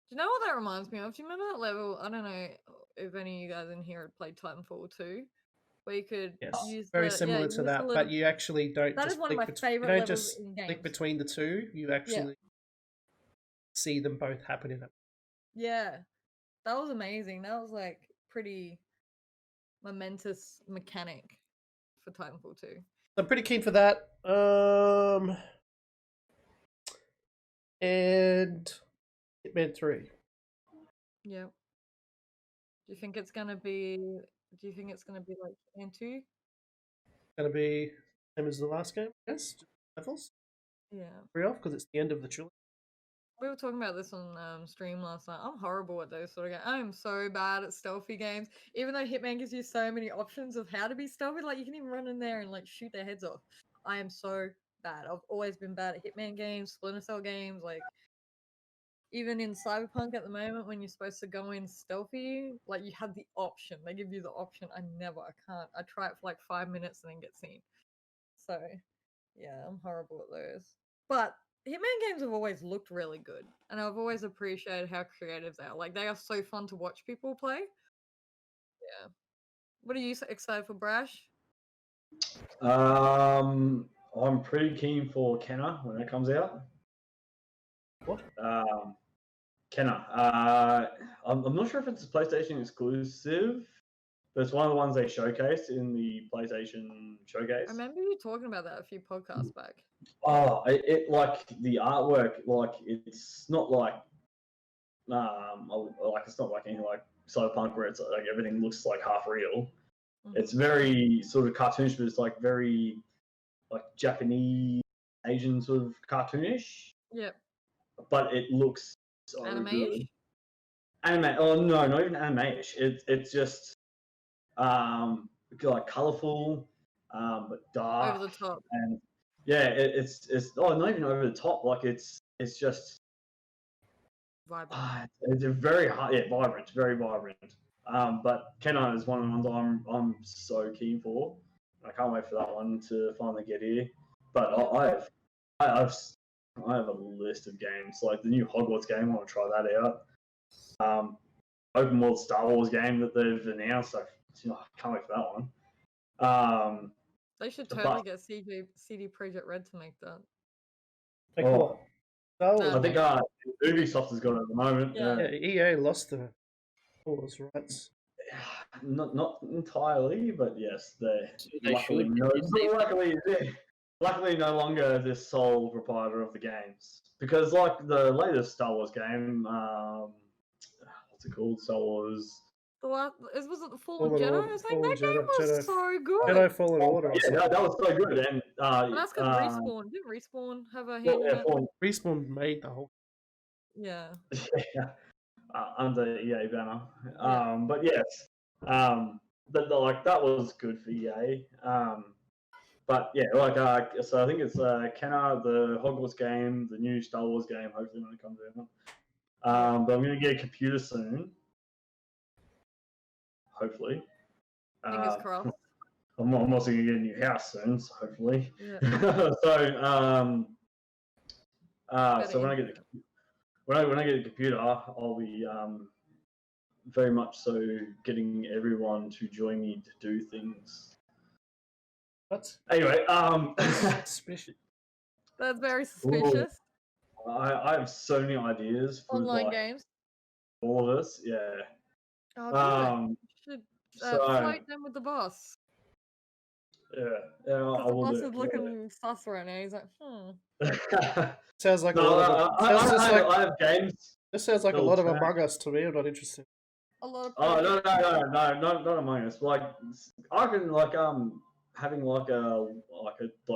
Do you know what that reminds me of? Do you remember that level? I don't know if any of you guys in here had played Titanfall 2, where you could Yes, use very the, similar yeah, to use that, the little, but you actually don't. that just is one of flick my bet- favorite You don't levels just in flick games. between the two. You actually see them both happen in it. Yeah, that was amazing. That was like pretty momentous mechanic for Titanfall 2. I'm pretty keen for that. And Hitman 3. Yeah. Do you think it's gonna be? Do you think it's gonna be like Hitman 2? Gonna be same as the last game, I guess. Just levels. Yeah. Free off because it's the end of the trilogy. We were talking about this on stream last night. I'm horrible at those sort of games. I am so bad at stealthy games. Even though Hitman gives you so many options of how to be stealthy, like you can even run in there and like shoot their heads off. I am so bad. I've always been bad at Hitman games, Splinter Cell games, like even in Cyberpunk at the moment when you're supposed to go in stealthy, like you have the option. They give you the option. I can't. I try it for like 5 minutes and then get seen. So yeah, I'm horrible at those. But Hitman games have always looked really good, and I've always appreciated how creative they are. Like they are so fun to watch people play. Yeah. What are you excited for, Brash? I'm pretty keen for Kenna when that comes out. What? Kenna. I'm not sure if it's a PlayStation exclusive, but it's one of the ones they showcased in the PlayStation showcase. I remember you talking about that a few podcasts back. Oh, it like the artwork, like it's not like it's not like anything like Cyberpunk where it's like everything looks like half real. Mhm. It's very sort of cartoonish, but it's like very like Japanese, Asian sort of cartoonish. Yep. But it looks so Anime-ish? good. Anime? Oh no, not even anime-ish. It's just like colorful, but dark. Over the top. And yeah, it's not even over the top. Like it's just Vibrant. it's a very hard, vibrant, very vibrant. But Kenna is one of the ones I'm so keen for. I can't wait for that one to finally get here. But I have a list of games like the new Hogwarts game. I want to try that out. Open world Star Wars game that they've announced. I can't wait for that one. They should totally get CD Projekt Red to make that. Like what? Star Wars. I think Ubisoft has got it at the moment. Yeah. EA lost the Wars rights. Not entirely, but yes, they luckily should. luckily no longer the sole proprietor of the games, because like the latest Star Wars game, what's it called? Star Wars. Was it the Fallen Jedi? I was like, that game was Jedi, so good. Jedi Fallen Order. Yeah, that was so good. And that's because Respawn didn't Respawn have a hand in it? Respawn made the whole. Yeah. Under EA banner. Yeah. But yes, that was good for EA. But yeah, so I think it's Kenna, the Hogwarts game, the new Star Wars game, hopefully when it comes out. But I'm going to get a computer soon. Hopefully. Fingers crossed. I'm also going to get a new house soon, so hopefully. Yeah. So when I get the computer, I'll be very much so getting everyone to join me to do things. What? Anyway, Suspicious. That's very suspicious. I have so many ideas for Online games. all of us. Yeah. Oh, good. You should float them with the boss. Yeah, Because I the will boss do. is looking sus right now. He's like, Sounds like I have games. This sounds like a Little lot of chat. Among Us to me. I'm not interested. a lot of. Oh no, not Among Us. Like I can having like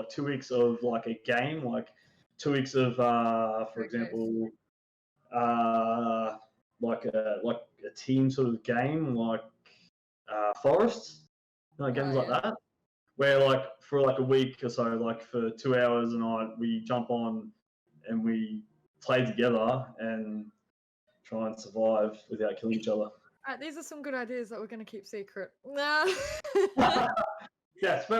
2 weeks of like a game, like 2 weeks of for Okay. example, like a team sort of game, like Forest, games like yeah. that, where like for like a week or so, like for 2 hours a night, we jump on and we play together and try and survive without killing each other. These are some good ideas that we're going to keep secret. Nah. Yes, but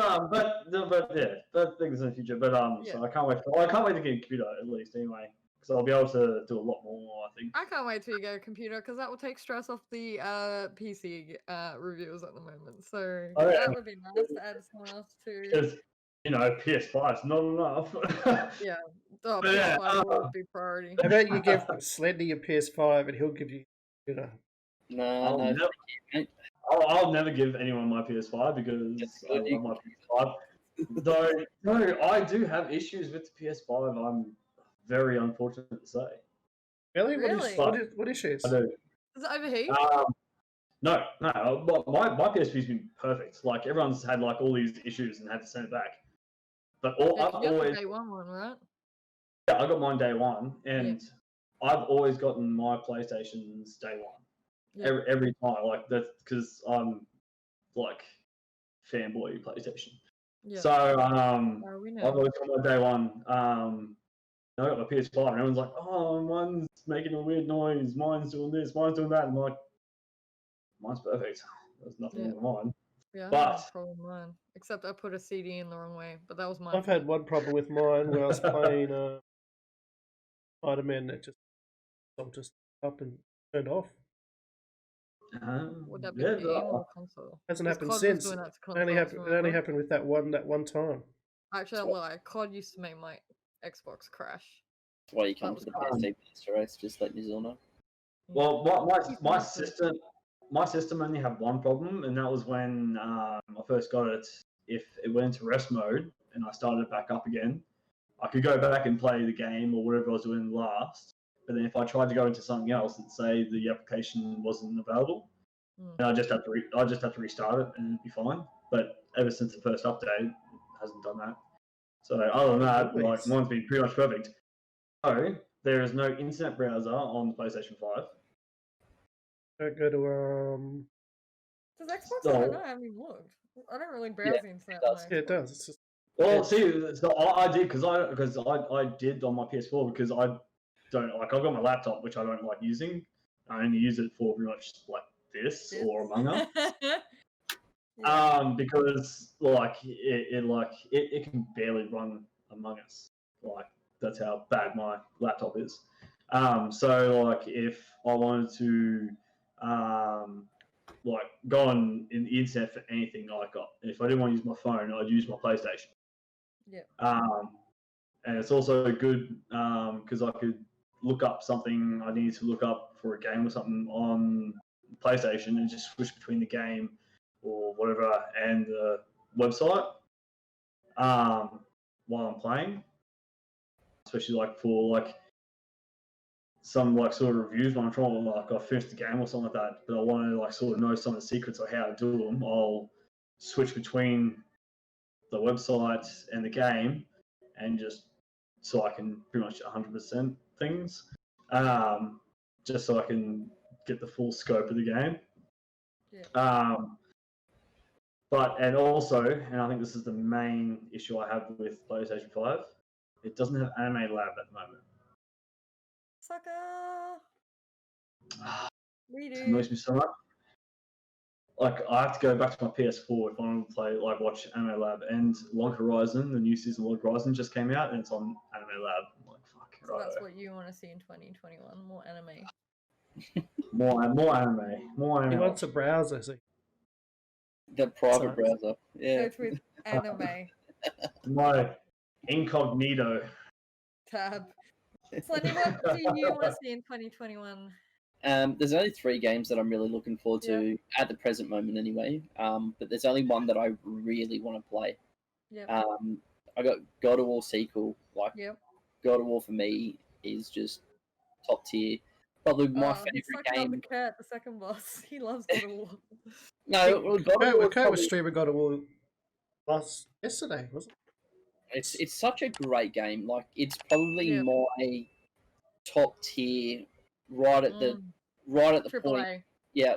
things in the future. But Yeah. so I can't wait. I can't wait to get a computer at least anyway, because I'll be able to do a lot more. I think. I can't wait till you get a computer because that will take stress off the PC reviews at the moment. So Oh, yeah. that would be nice to add someone else to. Because PS5 is not enough. Yeah, oh, But yeah, PS5 will be priority. How about you give Slendy your PS5 and he'll give you, No, I'll no, never- thank you, mate. I'll never give anyone my PS5 because That's I good, love my PS5. Though, no, I do have issues with the PS5. I'm very unfortunate to say. really? Really? What issues? I do. Does it overheat? No. My PSP's been perfect. Like everyone's had like all these issues and had to send it back. But Yeah, I've 'cause you got the always, day one, right? yeah, I got mine day one, and I've always gotten my PlayStations day one. Yeah. Every time, like that's because I'm like fanboy PlayStation. Yeah. So Oh, we I've know. always got my day one. I got my PS5, and everyone's like, "Oh, mine's making a weird noise. Mine's doing this. Mine's doing that." I'm like, "Mine's perfect. There's nothing Yeah. wrong with mine." Yeah, I But- had no problem with mine. Except I put a CD in the wrong way, but that was mine. I've had one problem with mine where I was playing Spider-Man that just up and turned off. Would that be Yeah, game or console? Hasn't 'Cause happened COD was since. doing that to It only consoles, happened. It only remember? happened with that one time. Actually, I lie. COD used to make my Xbox crash. That's why you come That to the was PSP Master Race, just let you all know. Well, my system only had one problem, and that was when I first got it. If it went into rest mode and I started it back up again, I could go back and play the game or whatever I was doing last. But then if I tried to go into something else and say the application wasn't available, and I just had to restart it and it'd be fine. But ever since the first update, it hasn't done that. So other than that, like mine's been pretty much perfect. So there is no internet browser on the PlayStation 5. Don't go to Does Xbox? So- I don't know. I haven't even looked. I don't really browse the internet. it on does. my Yeah, it Xbox. does. It's just Well, see, so I did because I did on my PS4 because I don't like. I've got my laptop which I don't like using. I only use it for pretty much like this or Among Us. Yeah. Because like it can barely run Among Us. Like that's how bad my laptop is. So like if I wanted to like go on in the internet for anything, like if I didn't want to use my phone, I'd use my PlayStation. Yeah. And it's also good because I could look up something I needed to look up for a game or something on PlayStation and just switch between the game or whatever and the website while I'm playing. Especially like for like some like sort of reviews when I'm trying to like I finished the game or something like that, but I want to like sort of know some of the secrets of how to do them. I'll switch between the website and the game and just so I can pretty much 100% things, just so I can get the full scope of the game. Yeah. And also, and I think this is the main issue I have with PlayStation 5, it doesn't have Anime Lab at the moment. Sucker. We It do. annoys me so much. Like I have to go back to my PS4 if I want to play, like watch Anime Lab, and Log Horizon, the new season of Log Horizon just came out, and it's on Anime Lab. I'm like, fuck. So that's righto. what you want to see in 2021. More anime. More anime. he wants a browser. So The private Sorry. browser. Yeah. Search with anime My incognito. tab. Slendy, what do you want to see in 2021? There's only 3 games that I'm really looking forward to at the present moment, anyway. But there's only one that I really want to play. Yep. I got God of War sequel. Like Yep. God of War for me is just top tier. probably my He's favorite sucking up game. the cat, the second boss. He loves God of War. No, well, God of War is Kurt was probably, streaming God of War yesterday, wasn't it's such a great game. Like it's probably Yeah. my top tier, right at the Triple point. A. Yeah,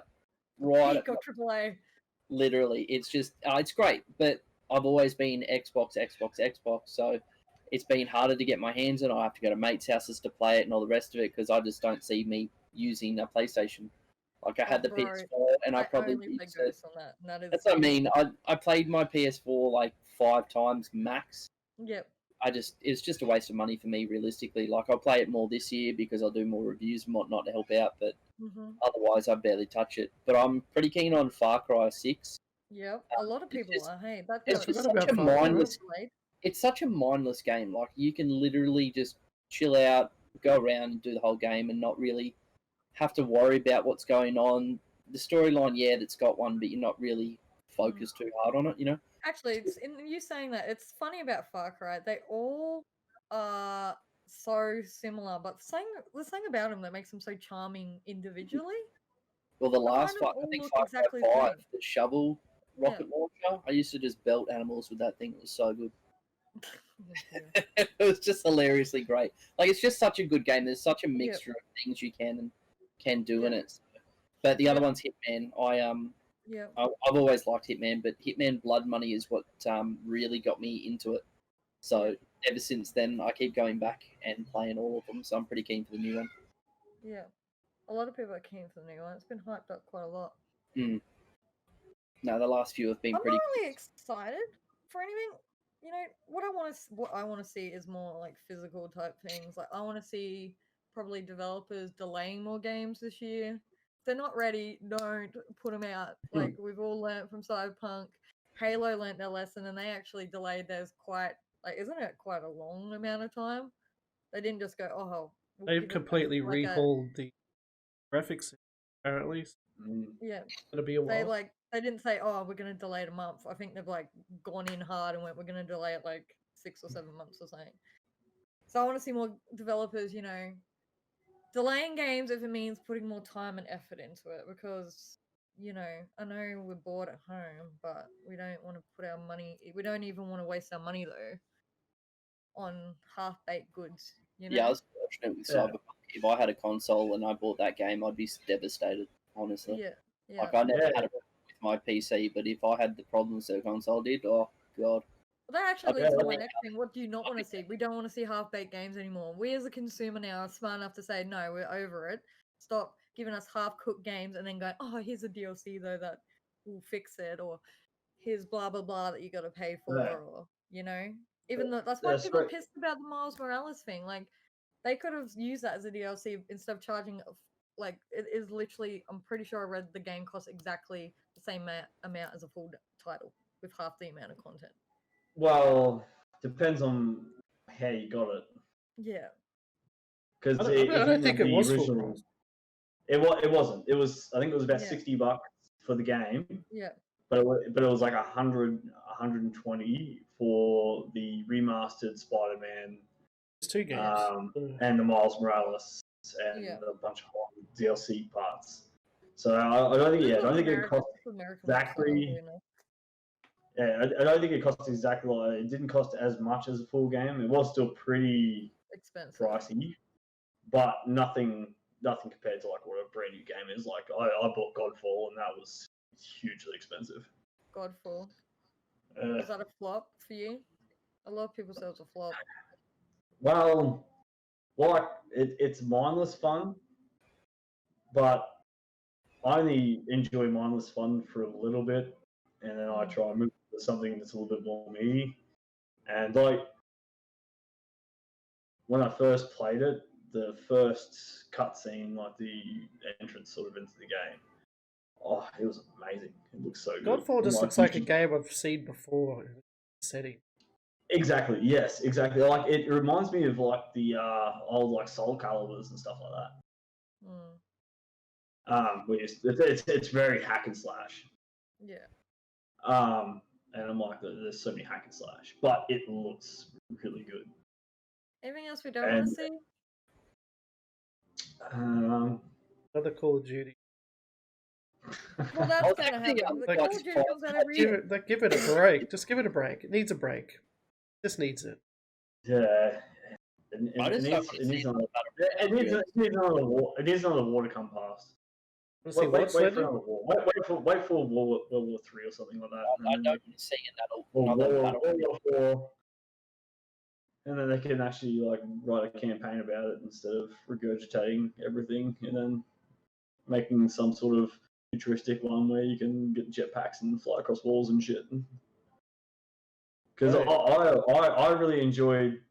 right at Peak of Triple A. literally. It's just it's great, but I've always been Xbox, so it's been harder to get my hands on. I have to go to mates' houses to play it and all the rest of it because I just don't see me using a PlayStation. Like I had the Bro, PS4 and I probably only play used it. Ghosts on that. And that is. That's what I mean. I played my PS4 like 5 times max. Yep. It's just a waste of money for me realistically. Like I'll play it more this year because I'll do more reviews and whatnot to help out, but otherwise I barely touch it. But I'm pretty keen on Far Cry 6. Yep. A lot of people are. Hey, that's It's got just forgot such a about Far Cry. mindless. It's such a mindless game. Like you can literally just chill out, go around and do the whole game, and not really have to worry about what's going on. The storyline, yeah, that's got one, but you're not really focused too hard on it. You know. Actually, it's in you saying that. It's funny about Far Cry. They all are so similar, but the thing about them that makes them so charming individually. Well, the They last kind of fight, I all think look Far exactly Cry the 5, same. the shovel rocket launcher. I used to just belt animals with that thing. It was so good. Oh, dear. It was just hilariously great. Like it's just such a good game. There's such a mixture of things you can do in it. But the other one's Hitman. I've always liked Hitman, but Hitman Blood Money is what really got me into it. So ever since then, I keep going back and playing all of them. So I'm pretty keen for the new one. Yeah. A lot of people are keen for the new one. It's been hyped up quite a lot. No, the last few have been I'm pretty. not really excited for anything. You know what I want to see is more like physical type things. Like I want to see probably developers delaying more games this year. If they're not ready, don't put them out. Like we've all learnt from Cyberpunk. Halo learnt their lesson, and they actually delayed theirs quite. Like, isn't it quite a long amount of time? They didn't just go, oh, They've completely rehauled the graphics, apparently. Yeah. It'll be a while. They didn't say, oh, we're gonna delay it a month. I think they've like gone in hard and went, we're gonna delay it like 6 or 7 months or something. So I want to see more developers, you know, delaying games if it means putting more time and effort into it, because you know, I know we're bored at home, but we don't want to put our money. We don't even want to waste our money though on half-baked goods. You know? Yeah, I was fortunate with Cyberpunk. If I had a console and I bought that game, I'd be devastated. Honestly, Yeah. Like I never had a problem with my PC, but if I had the problems that a console did, oh god. Well, that actually leads to my next thing. What do you not want to see? We don't want to see half-baked games anymore. We as a consumer now are smart enough to say, no, we're over it. Stop giving us half-cooked games and then going, oh, here's a DLC, though, that will fix it, or here's blah, blah, blah that you got to pay for, or, you know? Even though that's why people are pissed about the Miles Morales thing. Like, they could have used that as a DLC instead of charging, like, it is literally, I'm pretty sure I read the game costs exactly the same amount as a full title with half the amount of content. Well, depends on how you got it. Yeah. Because I don't think it was full original, price. It wasn't. It was. I think it was about $60 for the game. Yeah. But it was like 120 for the remastered Spider-Man. It's 2 games. And the Miles Morales and a bunch of DLC parts. So I don't think. I don't think it cost exactly. Yeah, I don't think it cost exactly. It didn't cost as much as a full game. It was still pretty expensive, pricey, but nothing compared to like what a brand new game is. Like I bought Godfall, and that was hugely expensive. Godfall. Was that a flop for you? A lot of people say it was a flop. Well, like it's mindless fun, but I only enjoy mindless fun for a little bit, and then I try and move to something that's a little bit more meaty. And like when I first played it, the first cutscene, like the entrance sort of into the game, oh, it was amazing. It looks so good. Godfall just looks like a game I've seen before in the setting. Exactly. Yes. Exactly. Like it reminds me of like the old like Soul Caliburs and stuff like that. It's very hack and slash. Yeah. And I'm like, there's so many hack and slash, but it looks really good. Anything else we don't want to see? Another Call of Duty. Well, that's gonna happen. The like, Call of Duty comes out every year. Give it a break. Just give it a break. It needs a break. Just needs it. Yeah. It needs another war to come past. Wait for another war. Wait for World War 3 or something like that. I don't want to see World War 4. And then they can actually like write a campaign about it instead of regurgitating everything and then making some sort of futuristic one where you can get jetpacks and fly across walls and shit. Because I really enjoyed,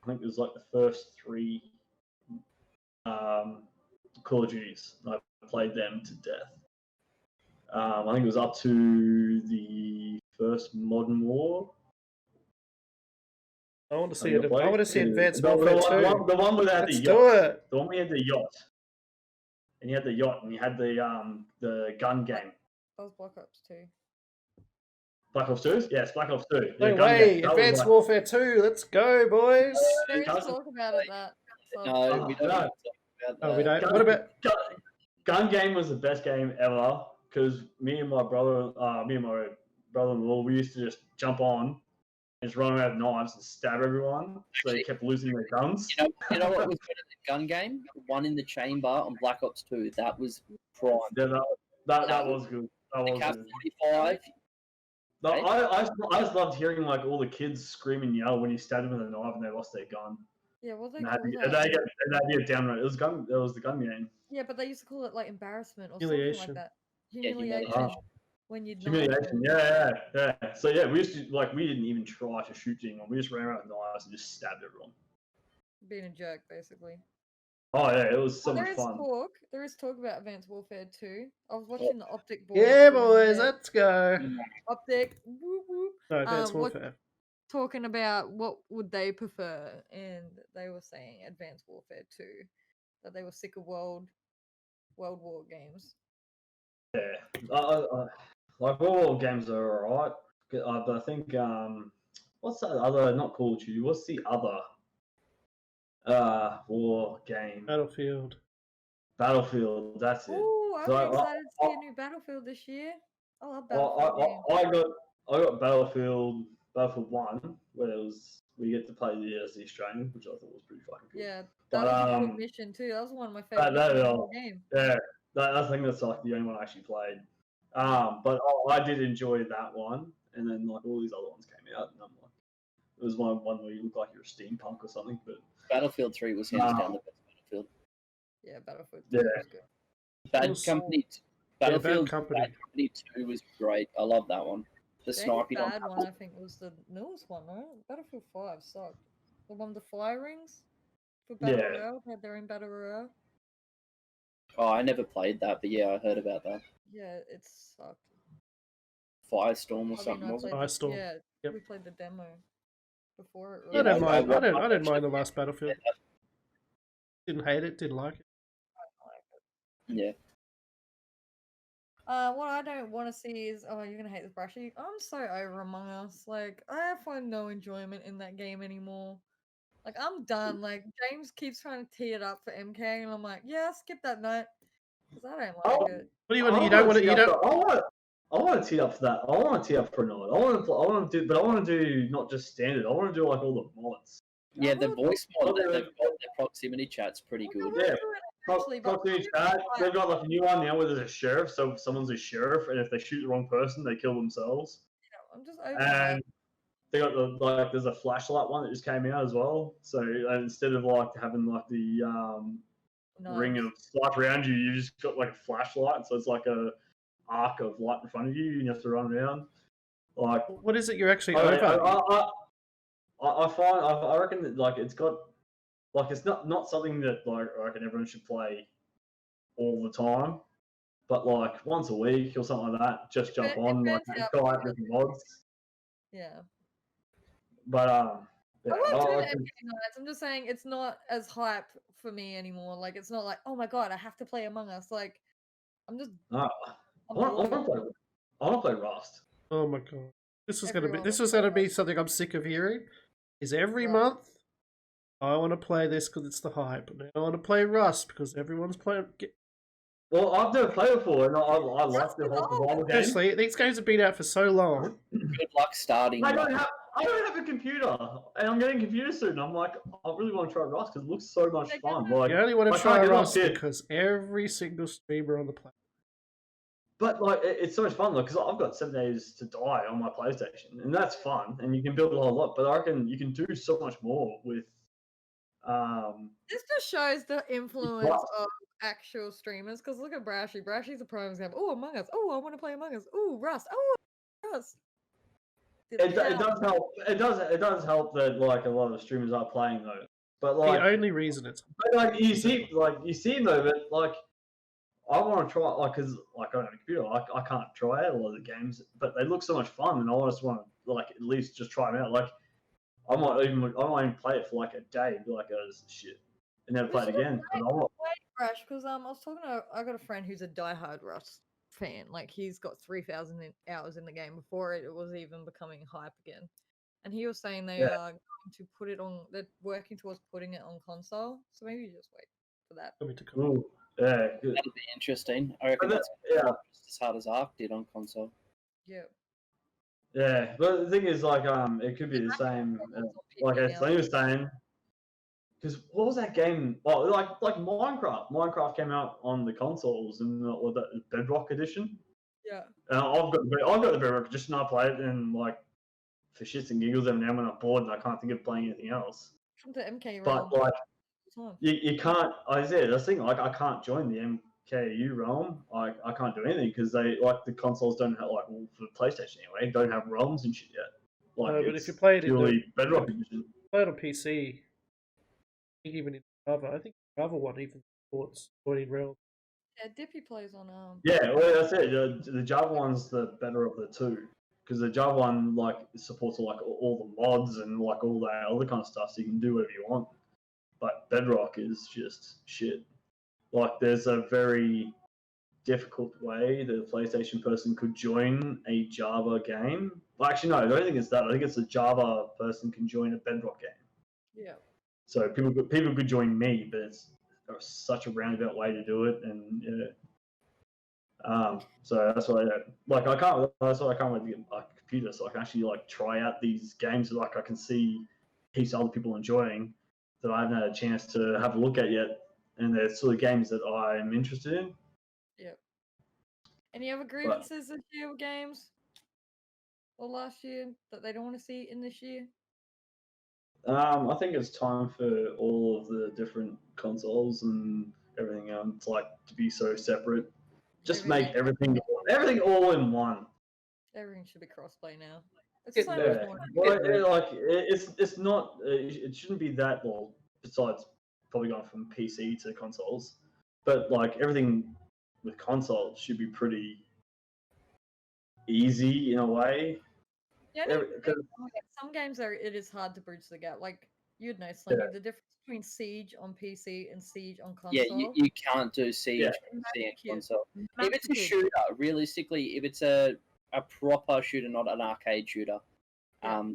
I think it was like the first 3 Call of Duties. I played them to death. I think it was up to the first Modern War. I want to see it. I want to see Advanced Warfare 2. The one without Let's the do yacht. it. The one where you had the yacht. And you had the yacht and you had the gun game. That was Black Ops 2. Black Ops 2? Yes, Black Ops 2. No way! Advanced Warfare 2. Let's go, boys. There is talk about it. No, we don't. Oh, we don't. What about gun game? Was the best game ever because me and my brother-in-law, we used to just jump on and just run around with knives and stab everyone. So they kept losing their guns. You know what was better than gun game? The one in the chamber on Black Ops 2. That was prime. Yeah, that was good. That was Cap good. 45. No, I just loved hearing like all the kids scream and yell when you stabbed them with a knife and they lost their gun. Yeah, what they And call they'd get downright. It was the gun game. Yeah, but they used to call it like embarrassment or Humiliation. something like that. Yeah, Humiliation. When you'd Humiliation. Yeah. So yeah, we used to we didn't even try to shoot anyone. We just ran around with knives and just stabbed everyone. Being a jerk, basically. Oh yeah, it was so much fun. There is talk about Advanced Warfare 2. I was watching the Optic boys. Yeah, boys, let's go. Optic. Whoop, whoop. No, Advanced Warfare. Talking about what would they prefer, and they were saying Advanced Warfare 2, that they were sick of World War games. Yeah, like all games are alright, but I think what's that other? Not Call of Duty. What's the other war game? Battlefield. That's it. Oh, I'm excited to see a new Battlefield this year. I love Battlefield. I got Battlefield 1, where we get to play as the Australian, which I thought was pretty fucking cool. Yeah, that was a good mission too. That was one of my favorite missions in the whole game. Yeah, I think that's like the only one I actually played. But I did enjoy that one, and then like all these other ones came out, and I'm like, it was one where you look like you're a steampunk or something. But Battlefield 3 was hands down the best Battlefield. Yeah, Battlefield 3 was good. Battlefield Company 2 was great. I love that one. The sniping bad one, I think, was the newest one, right? Battlefield 5 sucked. The one with the fly rings for Battle Royale had their own Battle Royale. Oh, I never played that, but yeah, I heard about that. Yeah, it sucked. Firestorm or something, wasn't it? Firestorm. Yeah, Yep. we played the demo before it. I don't mind. I don't mind the last Battlefield. Didn't hate it. Didn't like it. Yeah. What I don't want to see is, you're gonna hate this, Brashy. I'm so over Among Us. Like, I find no enjoyment in that game anymore. Like, I'm done. Like, James keeps trying to tee it up for MK, and I'm like, yeah, skip that night because I don't like it. What do you want? You don't want to. You don't. I want to tee up for that. I want to tee up for a night. I want to do not just standard. I want to do like all the mods. Yeah, the voice mod that they've got, their proximity chat's pretty good. Yeah. Proximity chat. They've got like a new one now where there's a sheriff, so if someone's a sheriff, and if they shoot the wrong person, they kill themselves. Yeah, I'm just over and they got there's a flashlight one that just came out as well. So instead of like having like the ring of light around you, you just got like a flashlight. So it's like a arc of light in front of you, and you have to run around. Like, what is it you're actually over? I reckon that like it's got like it's not something that like I reckon everyone should play all the time, but like once a week or something like that, just jump on like go out with the mods. Yeah. But yeah, I won't do it nights. I'm just saying it's not as hype for me anymore. Like it's not like, oh my god, I have to play Among Us. Like I'm just. I want to play Rust. Oh my god, this was gonna be something I'm sick of hearing. Is every month I want to play this because it's the hype. And I want to play Rust because everyone's playing. Well, I've never played before, and I like the whole Rust is survival game. Honestly, these games have been out for so long. Good luck starting. I don't have a computer, and I'm getting a computer soon. I'm like, I really want to try Rust because it looks so much fun. Like, You only want I to can't try get off Rust it. because every single streamer on the planet. But like, it's so much fun, because I've got 7 days to die on my PlayStation, and that's fun, and you can build a whole lot. But I reckon you can do so much more with. This just shows the influence Rust. of actual streamers. Because look at Brashy. Brashy's a prime example. Oh, Among Us. Oh, I want to play Among Us. Oh, Rust. Oh, Rust. It does help. It does help that like a lot of streamers are playing though. But like The only reason it's but like you see them though, but like I want to try because like on a computer, I can't try out a lot of the games, but they look so much fun, and I just want to like at least just try them out. Like I might even play it for like a day, and be like, oh, this is shit, and then play it again. But I want. Brash, because I was talking to I got a friend who's a diehard Rust fan. Like he's got 3,000 hours in the game before it was even becoming hype again. And he was saying they are going to put it on. They're working towards putting it on console. So maybe you just wait for that. coming to come. Ooh, yeah, good. That'll be interesting. I reckon But that's yeah. just as hard as Ark did on console. Yeah. Yeah, but the thing is, like, it could be the same. Like as Sling was saying, because what was that game? Well, like Minecraft. Minecraft came out on the consoles in the Bedrock edition. Yeah. I've got the Bedrock edition. I play it and like for shits and giggles every now when I'm bored and I can't think of playing anything else. Come to MKAU. But like, you can't. I said the thing. Like, I can't join the MKAU realm. I can't do anything because they like the consoles don't have like for PlayStation anyway don't have realms and shit yet. Like, No, but if you played it, purely Bedrock edition. Play it on PC. I think even in Java, I think the Java one even supports joining realms. Yeah, Dippy plays on Yeah, well, that's it. The Java one's the better of the two because the Java one like supports like all the mods and like all that other kind of stuff, so you can do whatever you want. But Bedrock is just shit. Like, there's a very difficult way that a PlayStation person could join a Java game. Well, actually, no, I don't think it's that. I think it's a Java person can join a Bedrock game. Yeah. So people could join me, but it's such a roundabout way to do it, and so that's why like I can't. That's why I can't wait to get a computer so I can actually like try out these games that like I can see heaps of other people enjoying that I haven't had a chance to have a look at yet, and they're sort of games that I'm interested in. Yep. Any other grievances this year with games or last year that they don't want to see in this year? I think it's time for all of the different consoles and everything like to be so separate. Just make everything all in one. Everything should be crossplay now. It's so much more. Well, like it's not. It shouldn't be that. Well, besides probably going from PC to consoles, but like everything with consoles should be pretty easy in a way. Yeah, some games it is hard to bridge the gap. Like you'd know, Slinky, the difference between Siege on PC and Siege on console. Yeah, you can't do Siege on console. If it's a shooter, realistically, if it's a proper shooter, not an arcade shooter,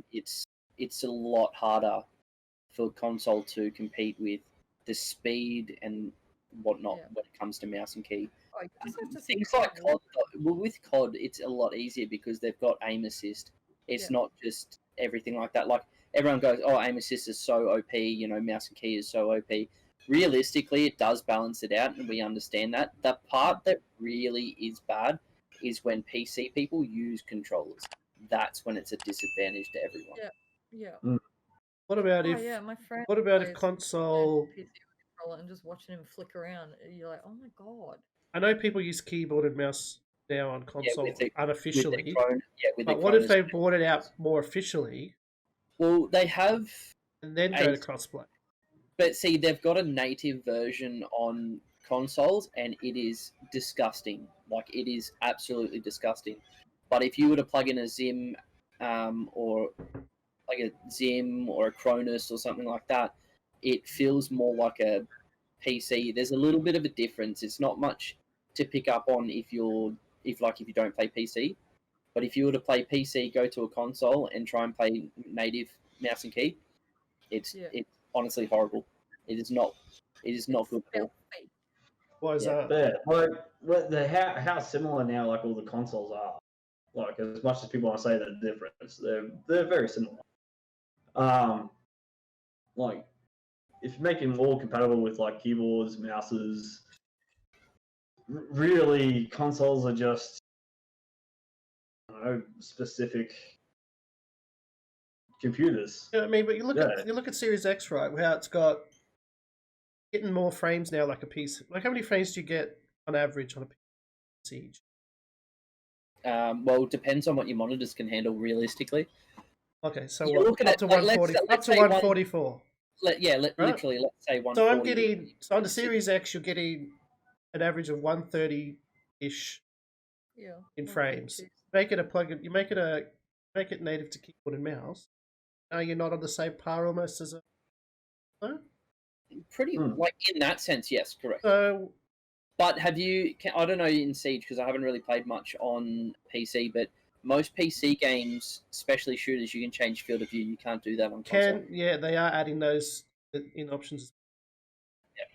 it's a lot harder for console to compete with the speed and whatnot when it comes to mouse and key. Things like COD, with COD, it's a lot easier because they've got aim assist. It's not just everything like that. Like everyone goes, "Oh, aim assist is so OP," mouse and key is so OP. Realistically, it does balance it out, and we understand that. The part that really is bad is when PC people use controllers. That's when it's a disadvantage to everyone. Yeah. What about my friend What about if console? PC controller and just watching him flick around, you're like, oh my god. I know people use keyboard and mouse now on console unofficially. But what if they brought it out more officially? Well, they have, and then go to crossplay. But see, they've got a native version on consoles, and it is disgusting. Like, it is absolutely disgusting. But if you were to plug in a Zim, or like a Zim or a Cronus or something like that, it feels more like a PC. There's a little bit of a difference. It's not much to pick up on if you don't play PC. But if you were to play PC, go to a console and try and play native mouse and key, it's honestly horrible. It is not good at all. Why is that? How similar now like all the consoles are. Like as much as people want to say they're different, they're very similar. Like if you make them all compatible with like keyboards, mouses, really consoles are just specific computers. Yeah, I mean, but you look at Series X, right? How it's got getting more frames now, like a PC. Like, how many frames do you get on average on a PC? Well, it depends on what your monitors can handle realistically. Okay, so You're looking up at, to like, 140, let's up to say 144. Literally, let's say 140. So I'm getting on the Series X, you're getting an average of 130-ish in frames. Make it a plug-in. You make it native to keyboard and mouse. You're not on the same par almost as a. No? Pretty like in that sense, yes, correct. So, but have you? I don't know in Siege because I haven't really played much on PC, but most PC games, especially shooters, you can change field of view. You can't do that on console. Yeah, they are adding those in options. Yeah,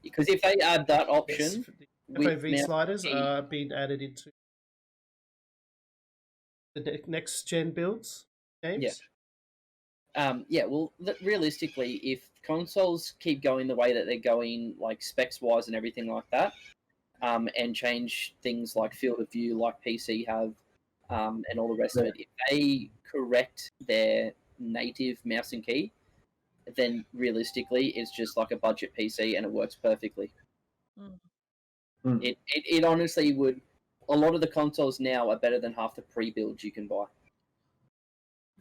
because if they add that option, yes, FOV sliders are being added into the next gen builds games. Yeah. Well, realistically, if consoles keep going the way that they're going, like specs wise and everything like that, and change things like field of view, like PC have, and all the rest of it, if they correct their native mouse and key, then realistically, it's just like a budget PC and it works perfectly. It honestly would. A lot of the consoles now are better than half the pre-builds you can buy.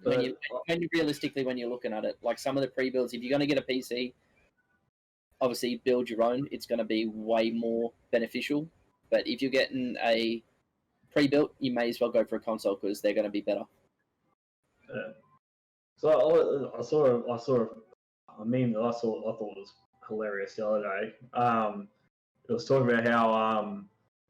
When you're looking at it, like some of the pre-builds, if you're going to get a PC, obviously build your own. It's going to be way more beneficial. But if you're getting a pre-built, you may as well go for a console because they're going to be better. Yeah. So I saw a meme that I thought was hilarious the other day. It was talking about how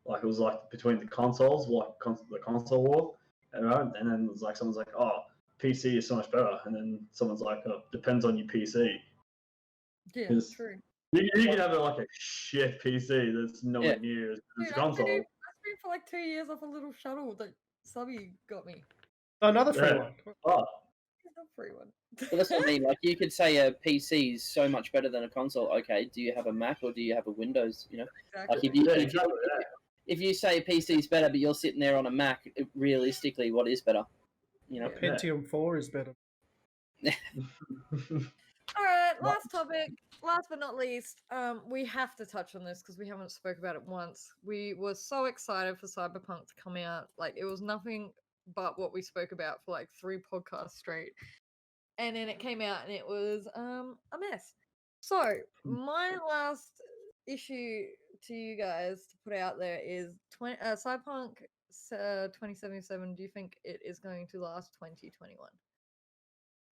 like it was like between the consoles, like the console war, and then it was like someone's like, oh, PC is so much better, and then someone's like, oh, depends on your PC. Yeah, true. You can have like a shit PC that's nowhere near as good as a console. I spent for like 2 years off a little shuttle that Subby got me. Another free one. Oh. It's not a free one. Well, that's what I mean. Like you could say a PC is so much better than a console. Okay, do you have a Mac or do you have a Windows? You know, exactly. Like if you say a PC is better, but you're sitting there on a Mac, realistically, what is better? You know, Pentium 4 is better. All right, last topic. Last but not least, we have to touch on this because we haven't spoke about it once. We were so excited for Cyberpunk to come out. Like it was nothing but what we spoke about for like 3 podcasts straight. And then it came out and it was a mess. So my last issue to you guys to put out there is Cyberpunk 2077. Do you think it is going to last 2021?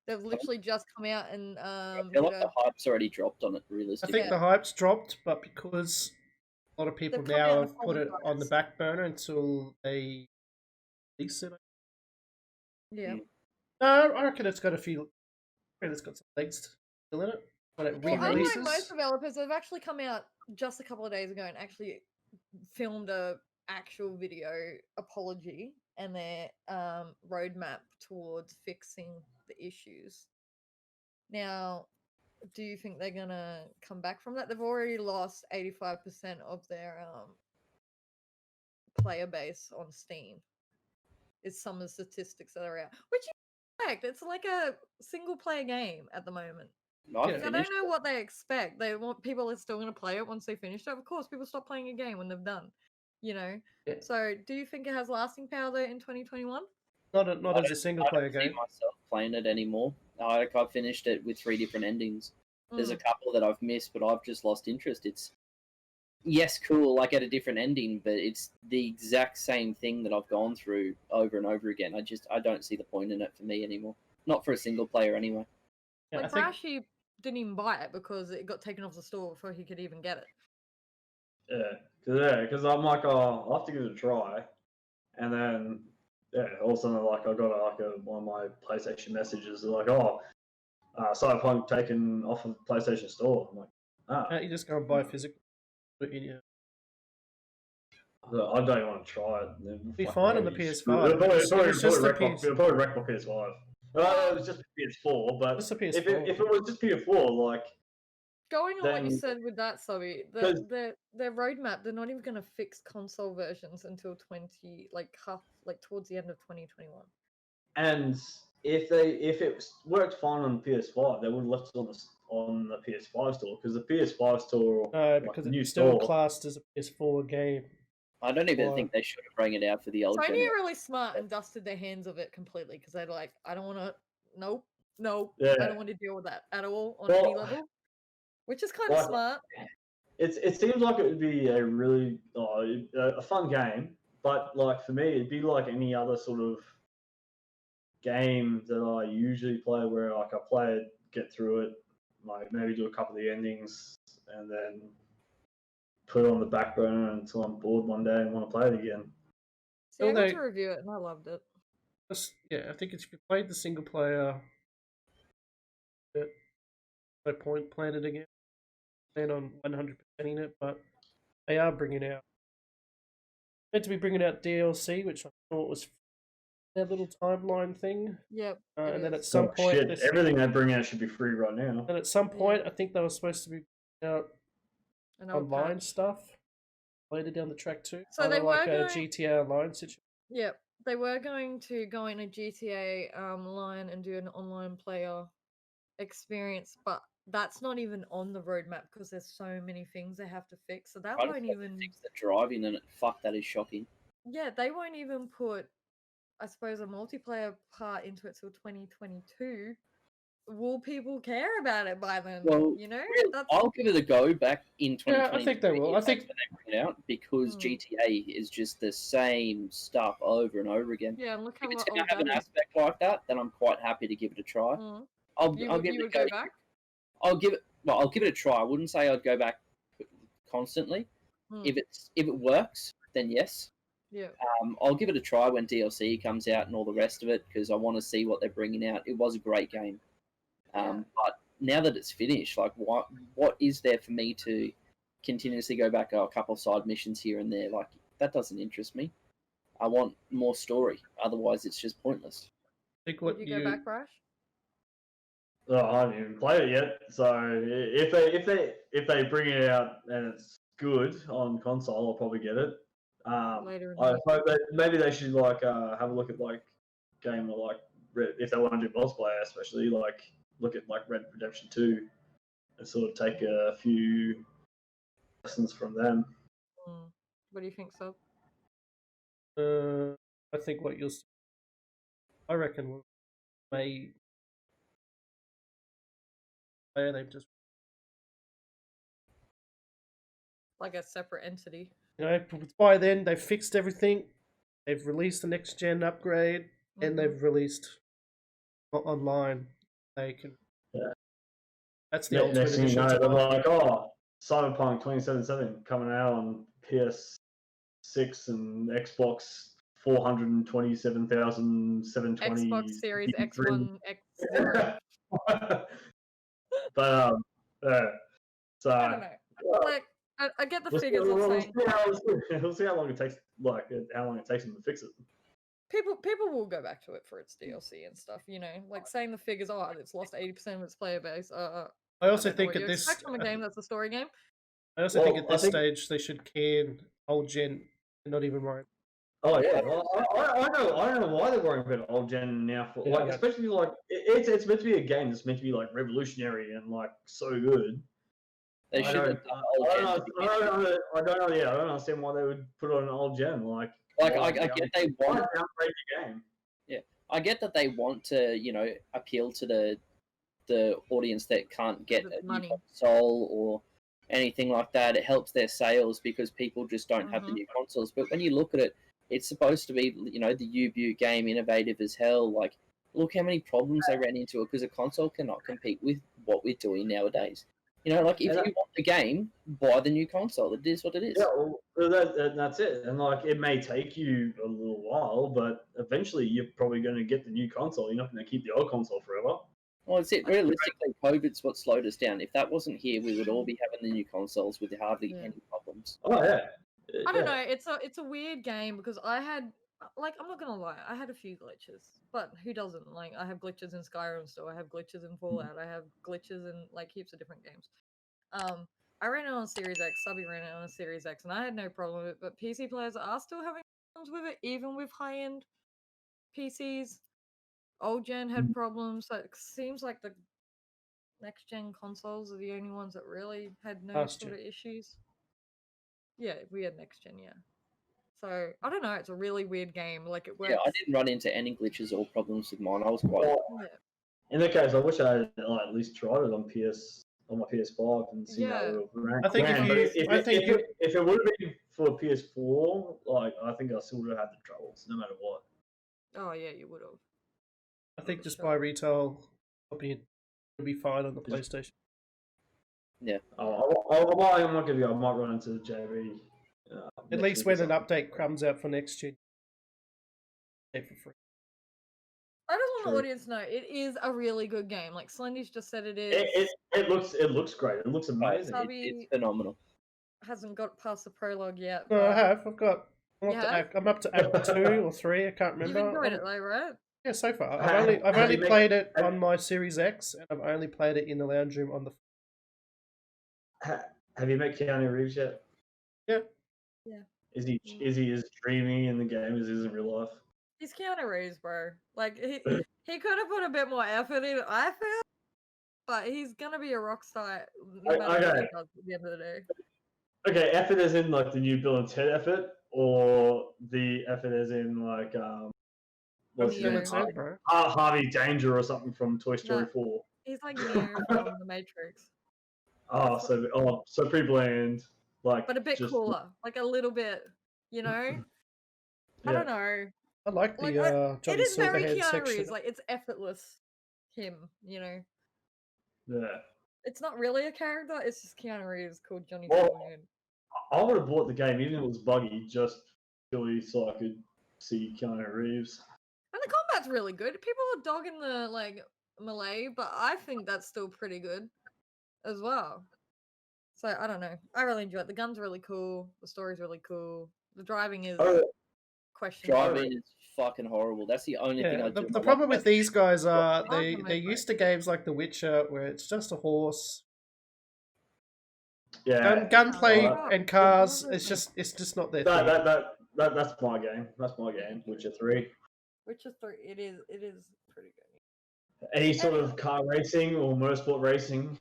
They've literally just come out and I feel like the hype's already dropped on it. Realistically, I think the hype's dropped, but because a lot of people now have put it on the back burner until they release it. Yeah. No, I reckon it's got a few. It's got some legs still in it when it re-releases. Unlike most developers, they've actually come out just a couple of days ago and actually filmed a actual video apology and their roadmap towards fixing the issues. Now, do you think they're gonna come back from that? They've already lost 85% of their player base on Steam. Is some of the statistics that are out, which you expect. It's like a single player game at the moment. I don't know what they expect. They want people are still going to play it once they finish it. Of course, people stop playing a game when they've done. You know. Yeah. So, do you think it has lasting power though in 2021? Not as a single player game. I don't see myself playing it anymore. I've finished it with 3 different endings. There's a couple that I've missed, but I've just lost interest. It's cool, I get a different ending, but it's the exact same thing that I've gone through over and over again. I don't see the point in it for me anymore. Not for a single player anyway. Yeah, like Brashy didn't even buy it because it got taken off the store before he could even get it. Because I'm like, oh, I'll have to give it a try, and then all of a sudden, like I got one of my PlayStation messages like, oh, Cyberpunk taken off of PlayStation Store. I'm like, You just go and buy physical. Yeah. I don't even want to try it. It'll be fine on the PS5. It'll probably wreck my PS5. It was just PS4, but Just the PS4. if it was just PS4, like Going on what you then- said with that, Subby, Because- their roadmap, they're not even going to fix console versions until towards the end of 2021. and if it worked fine on the PS5, they would have left it on the PS5 store because the PS5 store, No, because the new it's still store, classed as a PS4 game. I don't even Why? think they should bring it out for the old Sony generation. are really smart and dusted their hands of it completely because they're like, I don't want to, no, Yeah. I don't want to deal with that at all on Well, any level, which is kind of like- smart. it seems like it would be a really a fun game, but like for me, it'd be like any other sort of game that I usually play, where like I play it, get through it, like maybe do a couple of the endings, and then put it on the back burner until I'm bored one day and want to play it again. See, I Well, got they- to review it and I loved it. I think if you played the single player, no point playing it again. Plan on 100%ing it, but they are bringing out. Meant to be bringing out DLC, which I thought was their little timeline thing. Yep. And then is. at some point, Shit, this- everything they bring out should be free right now. and at some point, I think they were supposed to be bringing out An old online patch. stuff later down the track too. So they Kinda like were a going- GTA Online situation. Yep. They were going to go in a GTA line and do an online player experience, but that's not even on the roadmap because there's so many things they have to fix. So that I won't just even. fix the driving in it. Fuck, that is shocking. Yeah, they won't even put, I suppose, a multiplayer part into it till 2022. Will people care about it by then? Well, you know, Really, that's I'll give it a go back in 2020. Yeah, I think they will. I think- when they bring it out because Hmm. GTA is just the same stuff over and over again. yeah. And look how If it's old going to have that an is. aspect like that, then I'm quite happy to give it a try. Mm. I'll You, give would- it you a would go. go back? I'll give it a try. I wouldn't say I'd go back constantly. Mm. If it works, then yes. Yeah. I'll give it a try when DLC comes out and all the rest of it because I want to see what they're bringing out. It was a great game, Yeah. but now that it's finished, like what is there for me to continuously go back a couple of side missions here and there? Like that doesn't interest me. I want more story. Otherwise, it's just pointless. I think Would what you go back, Brash? I haven't even played it yet, so if they bring it out and it's good on console, I'll probably get it. Later in I the hope that maybe they should like have a look at like game like if they want to do multiplayer, especially like look at like Red Redemption 2 and sort of take a few lessons from them. Mm. What do you think, Sub? I think what you'll see, I reckon may they've just Like a separate entity. by then they've fixed everything. They've released the next gen upgrade and Mhm. they've released online. They can. Yeah. That's the Next ultimate thing you edition. know, to they're buy. like, oh, Cyberpunk 2077 coming out on PS6 and Xbox 427,720. Xbox Series X1, X0. But so I don't know. Like, I get the figures of saying we'll see how long it takes. Like how long it takes them to fix it. people will go back to it for its DLC and stuff. You know, like saying the figures, oh, it's lost 80% of its player base. I I also don't know think what at you this. expect from a game that's a story game. I also think Well, at I this think- stage they should can old gen and not even worry. Oh yeah, well, I don't know why they're worrying about old gen now. For Yeah. like, especially like it's meant to be a game that's meant to be like revolutionary and like so good. They I should don't, have done I old don't gen know. to begin with. I don't know. Yeah, I don't understand why they would put on an old gen. Like Like why I get they why want downgrade your game? I get that they want to, appeal to the audience that can't get The a new money. console or anything like that. It helps their sales because people just don't have the Mhm. new consoles. But when you look at it, it's supposed to be, the U-Boot game, innovative as hell. Like, look how many problems they ran into it because a console cannot compete with what we're doing nowadays. Like if And you want the game, buy the new console. It is what it is. Yeah, well, that's it. And like, it may take you a little while, but eventually you're probably going to get the new console. You're not going to keep the old console forever. Well, it's it. Realistically, COVID's what slowed us down. If that wasn't here, we would all be having the new consoles with hardly any problems. Oh yeah. I don't know. It's a weird game because I had I'm not gonna lie, I had a few glitches. But who doesn't? Like I have glitches in Skyrim still. I have glitches in Fallout. I have glitches in like heaps of different games. I ran it on Series X. Subby ran it on a Series X, and I had no problem with it. But PC players are still having problems with it, even with high-end PCs. Old gen had problems. So it seems like the next gen consoles are the only ones that really had no sort of issues. Yeah, we had next gen, yeah. So I don't know. It's a really weird game. Like it works. Yeah, I didn't run into any glitches or problems with mine. I was quite. In that case, I wish I had at least tried it on my PS5 and seen how it would rank. I think if it would have been for PS4, like I think I still would have had the troubles, no matter what. Oh yeah, you would have. I think just buy retail copy it'll be fine on the PlayStation. Yeah. I might give you. I might run into the JB. At least when an update comes out for next year, for free. I just want the audience to know it is a really good game. Like Slendy's just said, it is. It looks great. It looks amazing. It's phenomenal. Hasn't got past the prologue yet. No, I have. I'm up to Act 2 or 3. I can't remember. You've enjoyed it though, right? Yeah, so far. I've only played it on my Series X, and I've only played it in the lounge room on the. Have you met Keanu Reeves yet? Yeah. Yeah. Is he as dreamy in the game as he is in real life? He's Keanu Reeves, bro. Like he could have put a bit more effort in. I feel, but he's gonna be a rock star no matter what he does at the end of the day. Okay, effort as in like the new Bill and Ted effort, or the effort as in like what's his name? Harvey Danger or something from Toy Story 4. He's like Neo from The Matrix. So pretty bland, like, but a bit cooler, like a little bit, you know. I don't know. I like the Johnny it is very Silverhand Keanu section. Reeves, like it's effortless. Him, you know. Yeah. It's not really a character. It's just Keanu Reeves called Johnny Silverhand. I would have bought the game even if it was buggy, just purely so I could see Keanu Reeves. And the combat's really good. People are dogging the like melee, but I think that's still pretty good as well. So I don't know. I really enjoy it. The gun's really cool. The story's really cool. The driving is questionable. Driving is fucking horrible. That's the only thing I do. The problem with these guys are they're used to games like The Witcher where it's just a horse. Yeah. Gunplay and cars. It's just not their thing. That's my game. That's my game. Witcher 3. Witcher 3. It is pretty good. Any sort of car racing or motorsport racing.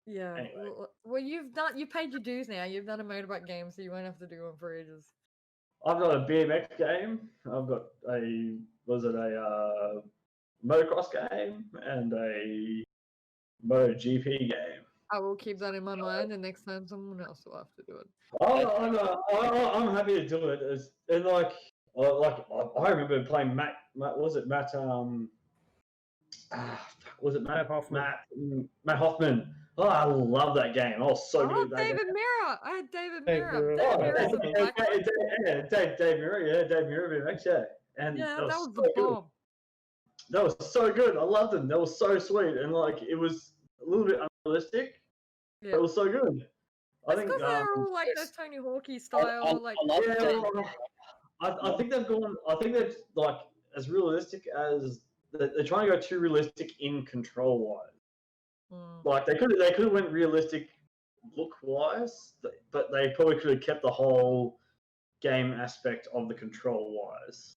Yeah. Anyway. Well, you paid your dues now. You've done a motorbike game, so you won't have to do one for ages. I've got a BMX game. I've got a motocross game and a MotoGP game. I will keep that in my mind, and next time someone else will have to do it. I'm happy to do it. And I remember playing Matt Hoffman. Oh, I love that game. I was so good at that David game. Mirror. I had David Mirror. Dave Mirror, Dave Mirror BMX, yeah. And that was so the bomb. That was so good. I loved them. That was so sweet, and like it was a little bit unrealistic. Yeah. But it was so good. I think because they're all like those Tony Hawk's style. I think they've gone. I think they're like as realistic as they're trying to go too realistic in control wise. Like they could have went realistic look wise, but they probably could have kept the whole game aspect of the control wise.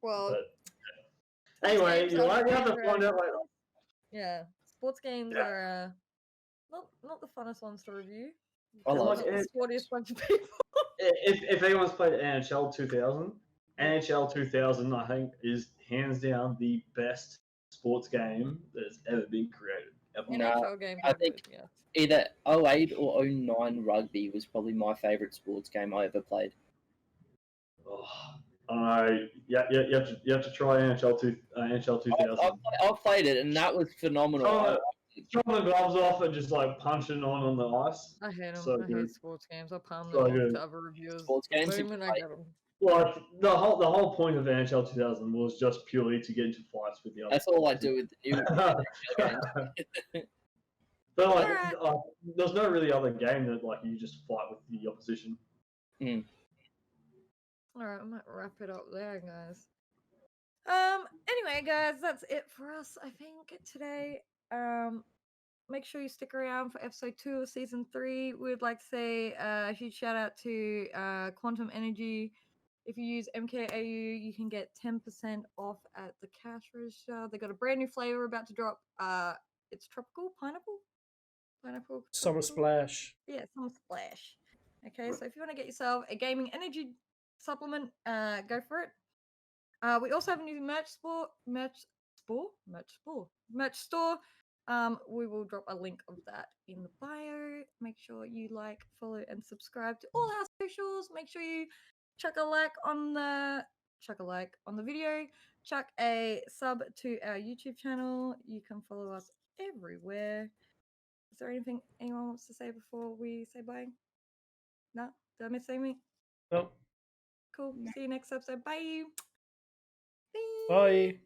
Well, but, anyway, you have to find out later. Yeah, sports games are not the funnest ones to review. I like the sportiest bunch of people. If anyone's played NHL 2000, NHL 2000 I think is hands down the best sports game that has ever been created. I think either 08 or 09 rugby was probably my favourite sports game I ever played. You have to try NHL 2000. I've played it and that was phenomenal. Throwing the gloves off and just like punching on the ice. I hate them. So I hate sports games. I palm them off to other reviewers. Sports games. I get them. Like the whole point of NHL 2000 was just purely to get into fights with the other. That's all I do with the new NHL games. But like, Alright. there's no really other game that like you just fight with the opposition. Mm. Alright, I might wrap it up there, guys. Anyway, guys, that's it for us, I think, today. Make sure you stick around for episode 2 of season 3. We'd like to say a huge shout out to Quantum Energy. If you use MKAU, you can get 10% off at the cash register. They got a brand new flavor about to drop. It's tropical pineapple. Summer tropical? Splash. Yeah, Summer Splash. Okay, so if you want to get yourself a gaming energy supplement, go for it. We also have a new merch store. We will drop a link of that in the bio. Make sure you like, follow, and subscribe to all our socials. Make sure you chuck a like on the video. Chuck a sub to our YouTube channel. You can follow us everywhere. Is there anything anyone wants to say before we say bye? No? Did I miss anything? No. Cool. See you next episode. Bye. Bye.